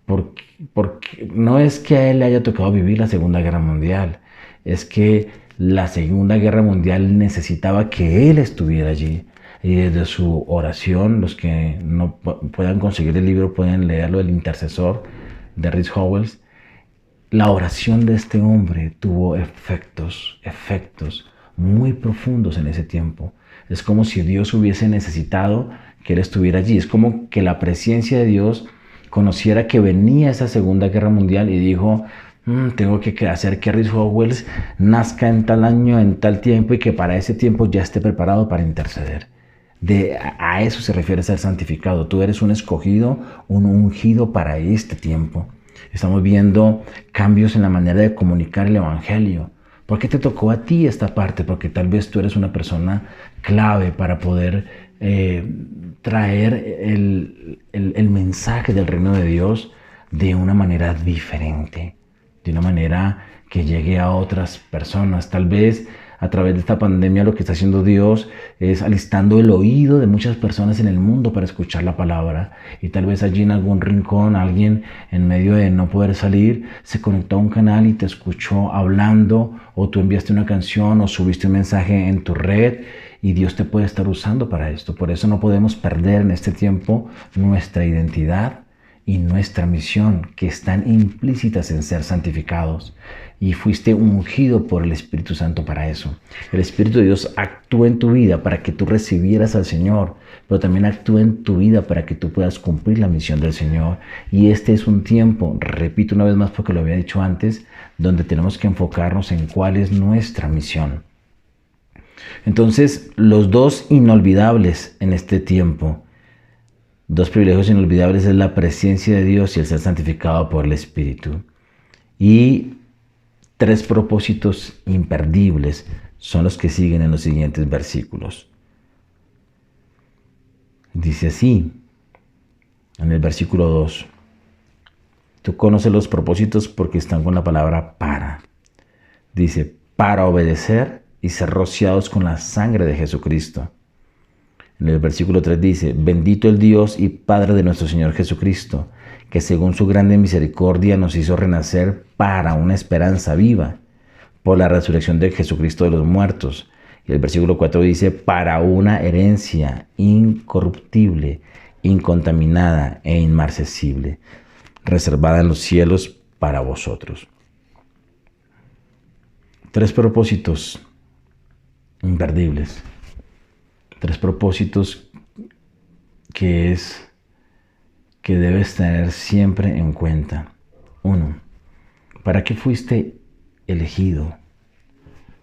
porque no es que a él le haya tocado vivir la Segunda Guerra Mundial, es que la Segunda Guerra Mundial necesitaba que él estuviera allí. Y desde su oración, los que no puedan conseguir el libro pueden leerlo, El Intercesor de Rich Howells. La oración de este hombre tuvo efectos muy profundos en ese tiempo. Es como si Dios hubiese necesitado que él estuviera allí. Es como que la presencia de Dios conociera que venía esa Segunda Guerra Mundial y dijo, tengo que hacer que Rich Howells nazca en tal año, en tal tiempo, y que para ese tiempo ya esté preparado para interceder. A eso se refiere ser santificado. Tú eres un escogido, un ungido para este tiempo. Estamos viendo cambios en la manera de comunicar el Evangelio. ¿Por qué te tocó a ti esta parte? Porque tal vez tú eres una persona clave para poder traer el mensaje del reino de Dios de una manera diferente, de una manera que llegue a otras personas. Tal vez a través de esta pandemia lo que está haciendo Dios es alistando el oído de muchas personas en el mundo para escuchar la palabra. Y tal vez allí en algún rincón alguien, en medio de no poder salir, se conectó a un canal y te escuchó hablando, o tú enviaste una canción o subiste un mensaje en tu red, y Dios te puede estar usando para esto. Por eso no podemos perder en este tiempo nuestra identidad y nuestra misión, que están implícitas en ser santificados. Y fuiste ungido por el Espíritu Santo para eso. El Espíritu de Dios actúa en tu vida para que tú recibieras al Señor, pero también actúa en tu vida para que tú puedas cumplir la misión del Señor. Y este es un tiempo, repito una vez más porque lo había dicho antes, donde tenemos que enfocarnos en cuál es nuestra misión. Entonces, los dos inolvidables en este tiempo, dos privilegios inolvidables, es la presencia de Dios y el ser santificado por el Espíritu. Y tres propósitos imperdibles son los que siguen en los siguientes versículos. Dice así, en el versículo 2, tú conoces los propósitos porque están con la palabra para. Dice, para obedecer y ser rociados con la sangre de Jesucristo. En el versículo 3 dice, bendito el Dios y Padre de nuestro Señor Jesucristo, que según su grande misericordia nos hizo renacer para una esperanza viva, por la resurrección de Jesucristo de los muertos. Y el versículo 4 dice, para una herencia incorruptible, incontaminada e inmarcesible, reservada en los cielos para vosotros. Tres propósitos imperdibles. Tres propósitos que debes tener siempre en cuenta. 1. ¿Para qué fuiste elegido?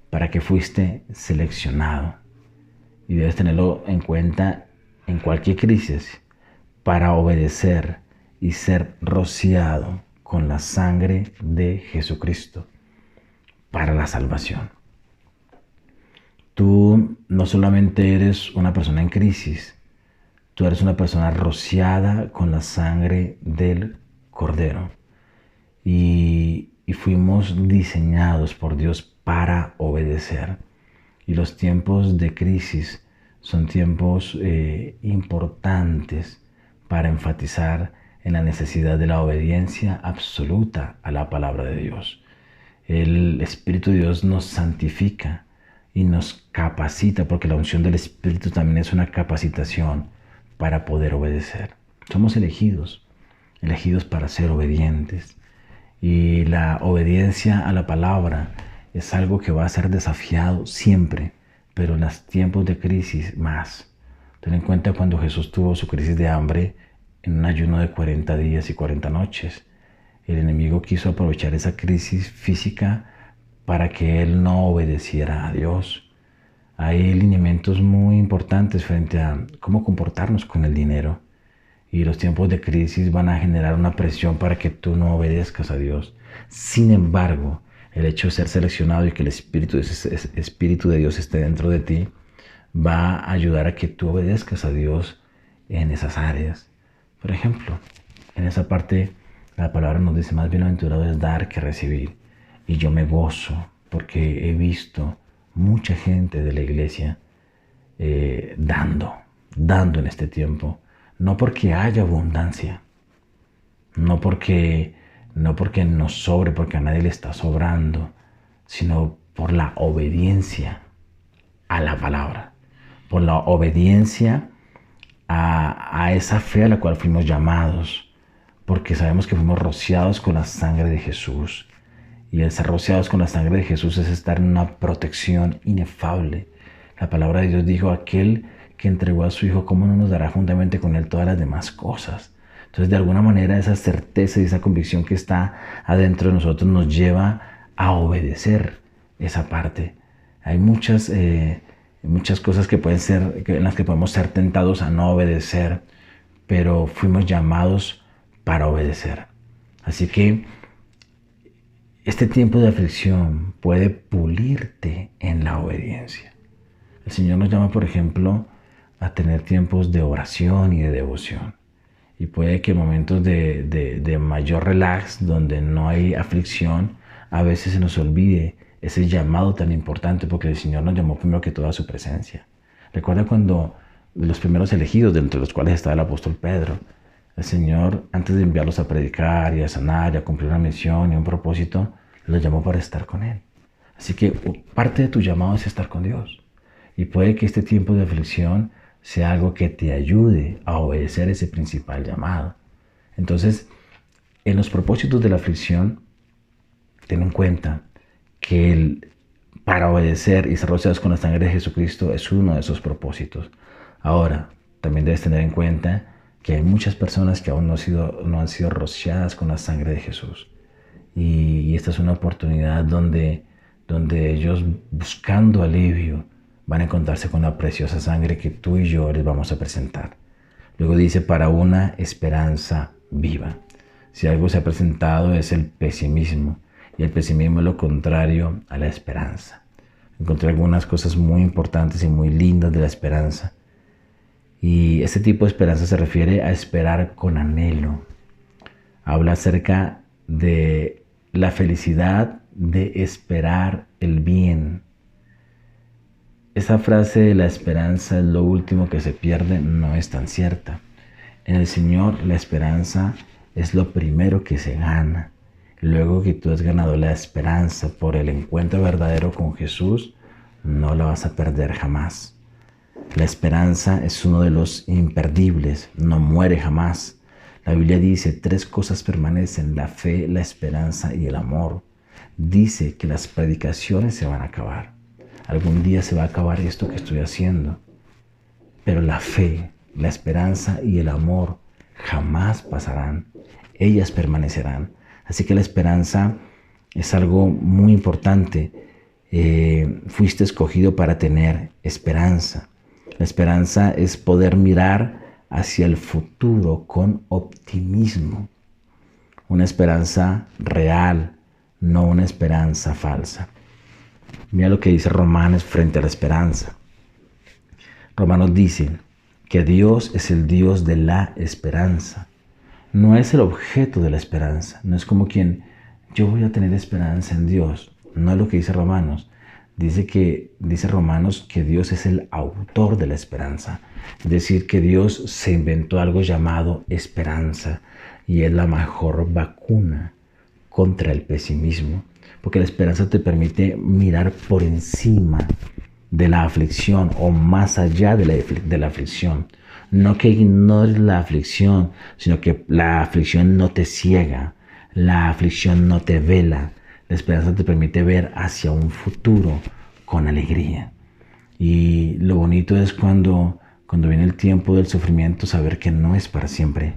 ¿Para qué fuiste seleccionado? Y debes tenerlo en cuenta en cualquier crisis. Para obedecer y ser rociado con la sangre de Jesucristo para la salvación. Tú no solamente eres una persona en crisis, tú eres una persona rociada con la sangre del Cordero. Y fuimos diseñados por Dios para obedecer. Y los tiempos de crisis son tiempos importantes para enfatizar en la necesidad de la obediencia absoluta a la palabra de Dios. El Espíritu de Dios nos santifica y nos capacita, porque la unción del Espíritu también es una capacitación para poder obedecer. Somos elegidos para ser obedientes. Y la obediencia a la palabra es algo que va a ser desafiado siempre, pero en los tiempos de crisis más. Ten en cuenta cuando Jesús tuvo su crisis de hambre en un ayuno de 40 días y 40 noches. El enemigo quiso aprovechar esa crisis física para que él no obedeciera a Dios. Hay lineamientos muy importantes frente a cómo comportarnos con el dinero. Y los tiempos de crisis van a generar una presión para que tú no obedezcas a Dios. Sin embargo, el hecho de ser seleccionado y que el Espíritu de Dios esté dentro de ti va a ayudar a que tú obedezcas a Dios en esas áreas. Por ejemplo, en esa parte la palabra nos dice, más bienaventurado es dar que recibir. Y yo me gozo porque he visto mucha gente de la iglesia dando en este tiempo. No porque haya abundancia, no porque nos sobre, porque a nadie le está sobrando, sino por la obediencia a la palabra, por la obediencia a esa fe a la cual fuimos llamados, porque sabemos que fuimos rociados con la sangre de Jesús. Y el ser rociados con la sangre de Jesús es estar en una protección inefable. La palabra de Dios dijo: aquel que entregó a su Hijo, ¿cómo no nos dará juntamente con Él todas las demás cosas? Entonces, de alguna manera, esa certeza y esa convicción que está adentro de nosotros nos lleva a obedecer esa parte. Hay muchas cosas que pueden ser, en las que podemos ser tentados a no obedecer, pero fuimos llamados para obedecer. Así que este tiempo de aflicción puede pulirte en la obediencia. El Señor nos llama, por ejemplo, a tener tiempos de oración y de devoción. Y puede que en momentos de mayor relax, donde no hay aflicción, a veces se nos olvide ese llamado tan importante, porque el Señor nos llamó primero que todo a su presencia. Recuerda cuando los primeros elegidos, entre los cuales estaba el apóstol Pedro, el Señor, antes de enviarlos a predicar y a sanar y a cumplir una misión y un propósito, los llamó para estar con Él. Así que parte de tu llamado es estar con Dios. Y puede que este tiempo de aflicción sea algo que te ayude a obedecer ese principal llamado. Entonces, en los propósitos de la aflicción, ten en cuenta que para obedecer y ser rociados con la sangre de Jesucristo es uno de esos propósitos. Ahora, también debes tener en cuenta que hay muchas personas que aún no han sido rociadas con la sangre de Jesús. Y esta es una oportunidad donde ellos, buscando alivio, van a encontrarse con la preciosa sangre que tú y yo les vamos a presentar. Luego dice: para una esperanza viva. Si algo se ha presentado es el pesimismo. Y el pesimismo es lo contrario a la esperanza. Encontré algunas cosas muy importantes y muy lindas de la esperanza. Y este tipo de esperanza se refiere a esperar con anhelo. Habla acerca de la felicidad de esperar el bien. Esa frase de la esperanza es lo último que se pierde no es tan cierta. En el Señor la esperanza es lo primero que se gana. Luego que tú has ganado la esperanza por el encuentro verdadero con Jesús, no la vas a perder jamás. La esperanza es uno de los imperdibles, no muere jamás. La Biblia dice: 3 cosas permanecen: la fe, la esperanza y el amor. Dice que las predicaciones se van a acabar. Algún día se va a acabar esto que estoy haciendo. Pero la fe, la esperanza y el amor jamás pasarán. Ellas permanecerán. Así que la esperanza es algo muy importante. Fuiste escogido para tener esperanza. La esperanza es poder mirar hacia el futuro con optimismo. Una esperanza real, no una esperanza falsa. Mira lo que dice Romanos frente a la esperanza. Romanos dice que Dios es el Dios de la esperanza. No es el objeto de la esperanza. No es como quien: yo voy a tener esperanza en Dios. No es lo que dice Romanos. Dice Romanos que Dios es el autor de la esperanza. Es decir, que Dios se inventó algo llamado esperanza. Y es la mejor vacuna contra el pesimismo. Porque la esperanza te permite mirar por encima de la aflicción o más allá de la aflicción. No que ignores la aflicción, sino que la aflicción no te ciega, la aflicción no te vela. La esperanza te permite ver hacia un futuro con alegría. Y lo bonito es cuando viene el tiempo del sufrimiento, saber que no es para siempre,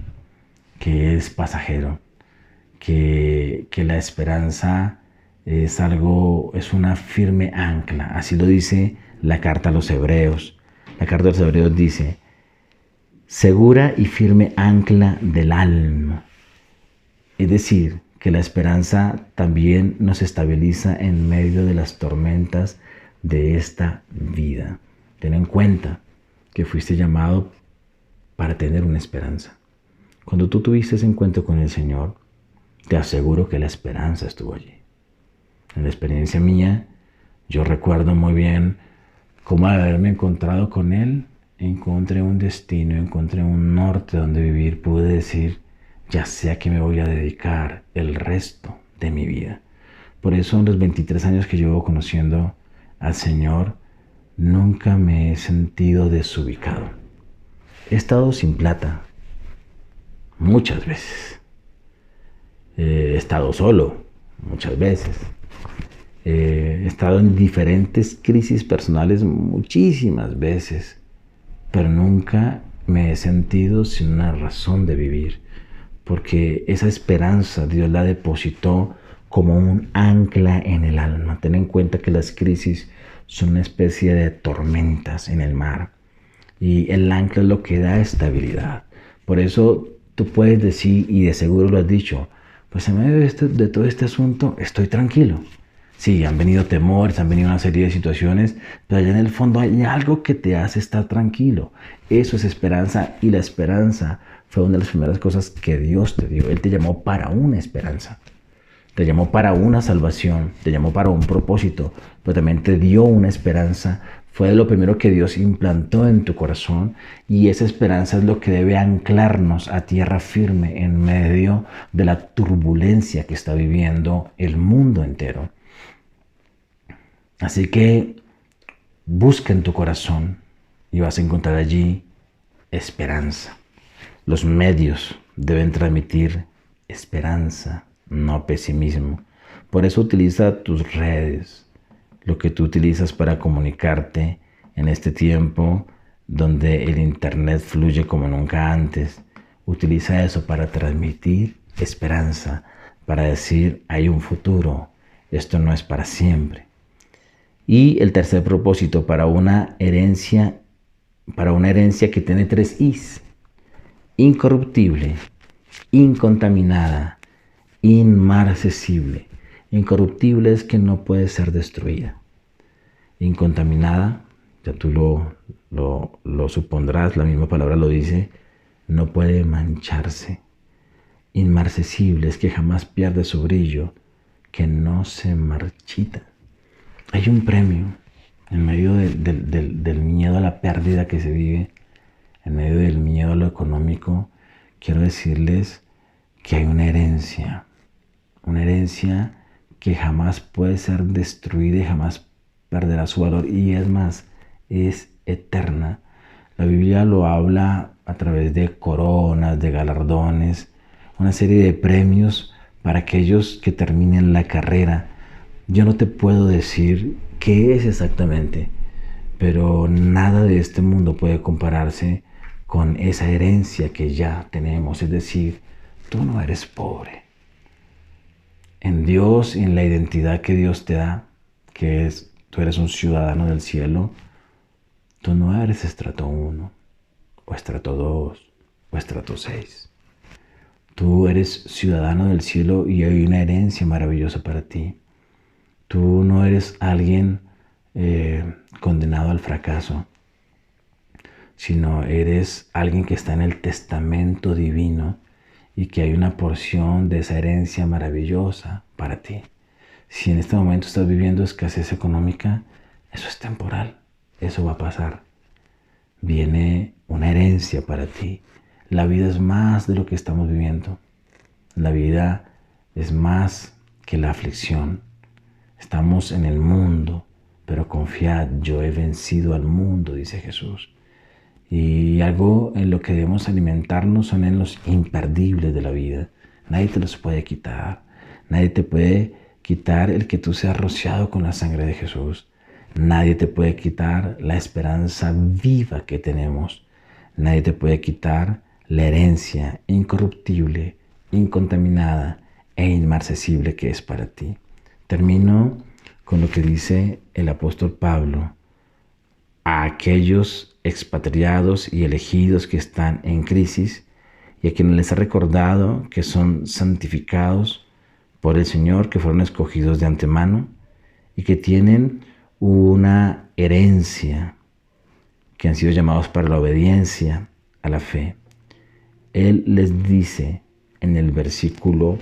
que es pasajero, que la esperanza es una firme ancla. Así lo dice la carta a los Hebreos. La carta a los Hebreos dice: segura y firme ancla del alma. Es decir, que la esperanza también nos estabiliza en medio de las tormentas de esta vida. Ten en cuenta que fuiste llamado para tener una esperanza. Cuando tú tuviste ese encuentro con el Señor, te aseguro que la esperanza estuvo allí. En la experiencia mía, yo recuerdo muy bien cómo, al haberme encontrado con Él, encontré un destino, encontré un norte donde vivir. Pude decir: ya sé a qué me voy a dedicar el resto de mi vida. Por eso en los 23 años que llevo conociendo al Señor, nunca me he sentido desubicado. He estado sin plata muchas veces. He estado solo muchas veces. He estado en diferentes crisis personales muchísimas veces, pero nunca me he sentido sin una razón de vivir, porque esa esperanza Dios la depositó como un ancla en el alma. Ten en cuenta que las crisis son una especie de tormentas en el mar y el ancla es lo que da estabilidad. Por eso tú puedes decir, y de seguro lo has dicho, pues en medio de todo este asunto estoy tranquilo. Sí, han venido temores, han venido una serie de situaciones, pero allá en el fondo hay algo que te hace estar tranquilo. Eso es esperanza, y la esperanza fue una de las primeras cosas que Dios te dio. Él te llamó para una esperanza, te llamó para una salvación, te llamó para un propósito, pero también te dio una esperanza. Fue lo primero que Dios implantó en tu corazón, y esa esperanza es lo que debe anclarnos a tierra firme en medio de la turbulencia que está viviendo el mundo entero. Así que busca en tu corazón y vas a encontrar allí esperanza. Los medios deben transmitir esperanza, no pesimismo. Por eso utiliza tus redes, lo que tú utilizas para comunicarte en este tiempo donde el internet fluye como nunca antes. Utiliza eso para transmitir esperanza, para decir hay un futuro, esto no es para siempre. Y el tercer propósito, para una herencia que tiene 3 I's: incorruptible, incontaminada, inmarcesible. Incorruptible es que no puede ser destruida. Incontaminada, ya tú lo supondrás, la misma palabra lo dice, no puede mancharse. Inmarcesible es que jamás pierde su brillo, que no se marchita. Hay un premio en medio del miedo a la pérdida que se vive, en medio del miedo a lo económico. Quiero decirles que hay una herencia que jamás puede ser destruida y jamás perderá su valor, y es más, es eterna. La Biblia lo habla a través de coronas, de galardones, una serie de premios para aquellos que terminen la carrera. Yo no te puedo decir qué es exactamente, pero nada de este mundo puede compararse con esa herencia que ya tenemos. Es decir, tú no eres pobre. En Dios y en la identidad que Dios te da, que es, tú eres un ciudadano del cielo, tú no eres estrato 1, o estrato 2, o estrato 6. Tú eres ciudadano del cielo y hay una herencia maravillosa para ti. Tú no eres alguien condenado al fracaso, sino eres alguien que está en el testamento divino y que hay una porción de esa herencia maravillosa para ti. Si en este momento estás viviendo escasez económica, eso es temporal, eso va a pasar. Viene una herencia para ti. La vida es más de lo que estamos viviendo. La vida es más que la aflicción. Estamos en el mundo, pero confiad, yo he vencido al mundo, dice Jesús. Y algo en lo que debemos alimentarnos son en los imperdibles de la vida. Nadie te los puede quitar. Nadie te puede quitar el que tú seas rociado con la sangre de Jesús. Nadie te puede quitar la esperanza viva que tenemos. Nadie te puede quitar la herencia incorruptible, incontaminada e inmarcesible que es para ti. Termino con lo que dice el apóstol Pablo a aquellos expatriados y elegidos que están en crisis y a quienes les ha recordado que son santificados por el Señor, que fueron escogidos de antemano y que tienen una herencia, que han sido llamados para la obediencia a la fe. Él les dice en el versículo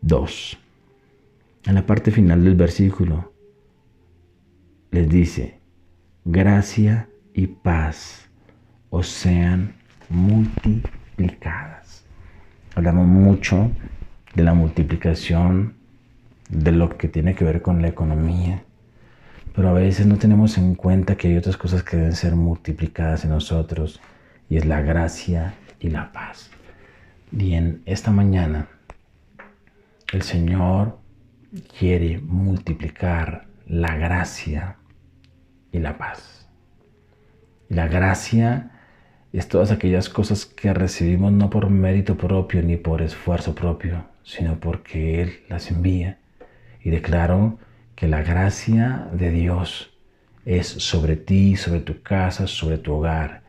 2, en la parte final del versículo, les dice: gracia y paz os sean multiplicadas. Hablamos mucho de la multiplicación, de lo que tiene que ver con la economía, pero a veces no tenemos en cuenta que hay otras cosas que deben ser multiplicadas en nosotros, y es la gracia y la paz. Y en esta mañana el Señor quiere multiplicar la gracia y la paz. Y la gracia es todas aquellas cosas que recibimos no por mérito propio ni por esfuerzo propio, sino porque Él las envía. Y declaro que la gracia de Dios es sobre ti, sobre tu casa, sobre tu hogar.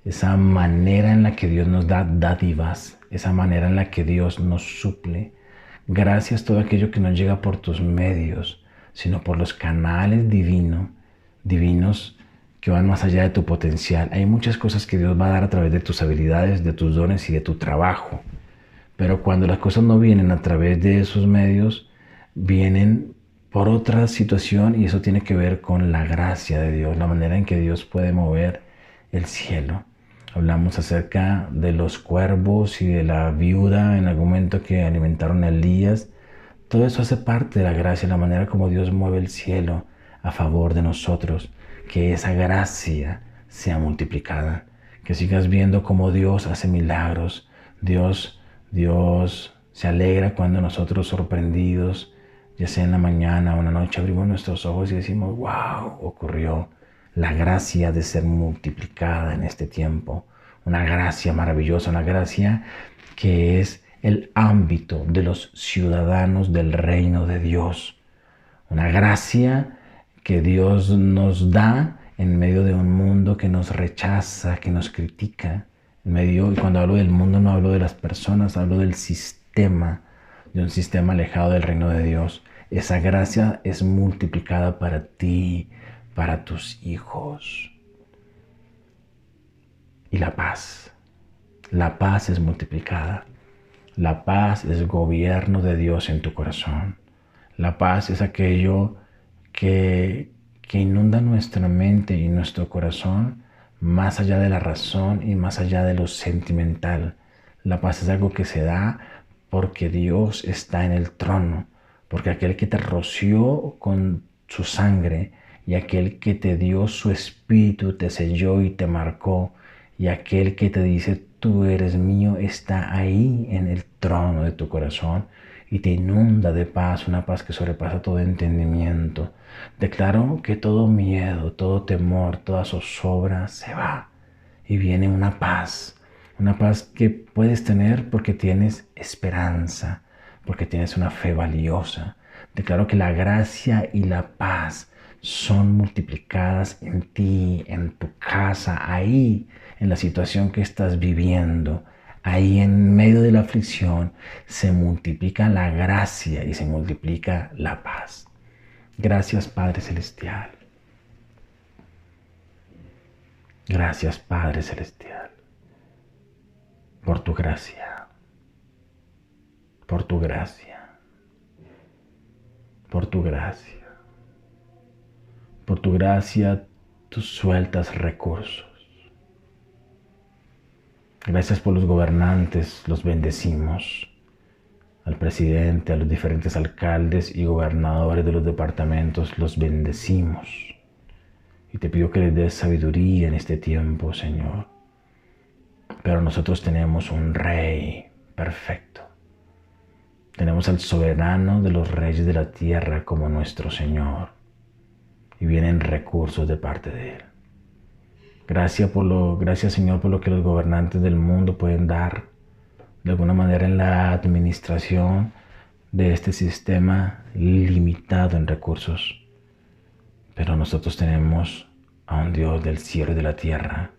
Esa manera en la que Dios nos da dádivas, esa manera en la que Dios nos suple. Gracias todo aquello que no llega por tus medios, sino por los canales divinos que van más allá de tu potencial. Hay muchas cosas que Dios va a dar a través de tus habilidades, de tus dones y de tu trabajo. Pero cuando las cosas no vienen a través de esos medios, vienen por otra situación, y eso tiene que ver con la gracia de Dios, la manera en que Dios puede mover el cielo. Hablamos acerca de los cuervos y de la viuda en algún momento que alimentaron a Elías. Todo eso hace parte de la gracia, la manera como Dios mueve el cielo a favor de nosotros. Que esa gracia sea multiplicada, que sigas viendo cómo Dios hace milagros. Dios se alegra cuando nosotros, sorprendidos, ya sea en la mañana o en la noche, abrimos nuestros ojos y decimos, wow, ocurrió la gracia de ser multiplicada en este tiempo. Una gracia maravillosa, una gracia que es el ámbito de los ciudadanos del reino de Dios. Una gracia que Dios nos da en medio de un mundo que nos rechaza, que nos critica. Y cuando hablo del mundo no hablo de las personas, hablo del sistema, de un sistema alejado del reino de Dios. Esa gracia es multiplicada para ti, para tus hijos. Y la paz es multiplicada. La paz es gobierno de Dios en tu corazón. La paz es aquello que inunda nuestra mente y nuestro corazón más allá de la razón y más allá de lo sentimental. La paz es algo que se da porque Dios está en el trono, porque aquel que te roció con su sangre y aquel que te dio su espíritu te selló y te marcó, y aquel que te dice tú eres mío está ahí en el trono de tu corazón y te inunda de paz, una paz que sobrepasa todo entendimiento. Declaro que todo miedo, todo temor, toda zozobra se va y viene una paz que puedes tener porque tienes esperanza, porque tienes una fe valiosa. Declaro que la gracia y la paz son multiplicadas en ti, en tu casa, ahí, en la situación que estás viviendo. Ahí en medio de la aflicción se multiplica la gracia y se multiplica la paz. Gracias, Padre Celestial. Gracias, Padre Celestial, por tu gracia, por tu gracia, por tu gracia. Por tu gracia, tú sueltas recursos. Gracias por los gobernantes, los bendecimos. Al presidente, a los diferentes alcaldes y gobernadores de los departamentos, los bendecimos. Y te pido que les des sabiduría en este tiempo, Señor. Pero nosotros tenemos un Rey perfecto. Tenemos al soberano de los reyes de la tierra como nuestro Señor. Y vienen recursos de parte de Él. Gracias, Señor, por lo que los gobernantes del mundo pueden dar de alguna manera en la administración de este sistema limitado en recursos. Pero nosotros tenemos a un Dios del cielo y de la tierra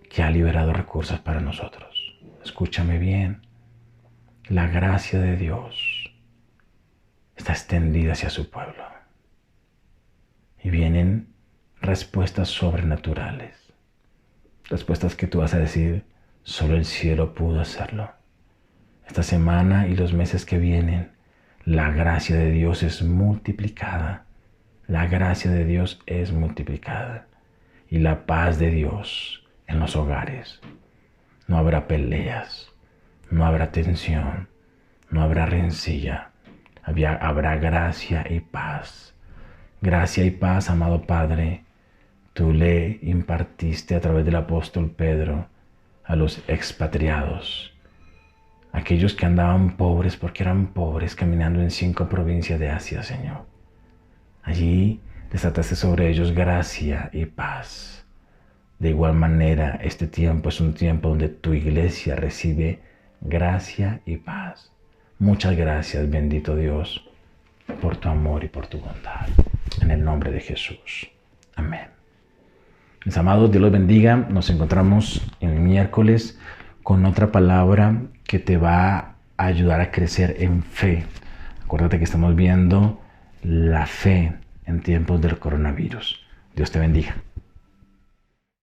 que ha liberado recursos para nosotros. Escúchame bien. La gracia de Dios está extendida hacia su pueblo. Y vienen respuestas sobrenaturales. Respuestas que tú vas a decir, solo el cielo pudo hacerlo. Esta semana y los meses que vienen, la gracia de Dios es multiplicada. La gracia de Dios es multiplicada. Y la paz de Dios en los hogares. no habrá peleas, no habrá tensión, no habrá rencilla. Habrá gracia y paz. Gracia y paz, amado Padre, tú le impartiste a través del apóstol Pedro a los expatriados, aquellos que andaban pobres porque eran pobres, caminando en 5 provincias de Asia, Señor. Allí desataste sobre ellos gracia y paz. De igual manera, este tiempo es un tiempo donde tu iglesia recibe gracia y paz. Muchas gracias, bendito Dios, por tu amor y por tu bondad. En el nombre de Jesús. Amén. Mis amados, Dios los bendiga. Nos encontramos el miércoles con otra palabra que te va a ayudar a crecer en fe. Acuérdate que estamos viendo la fe en tiempos del coronavirus. Dios te bendiga.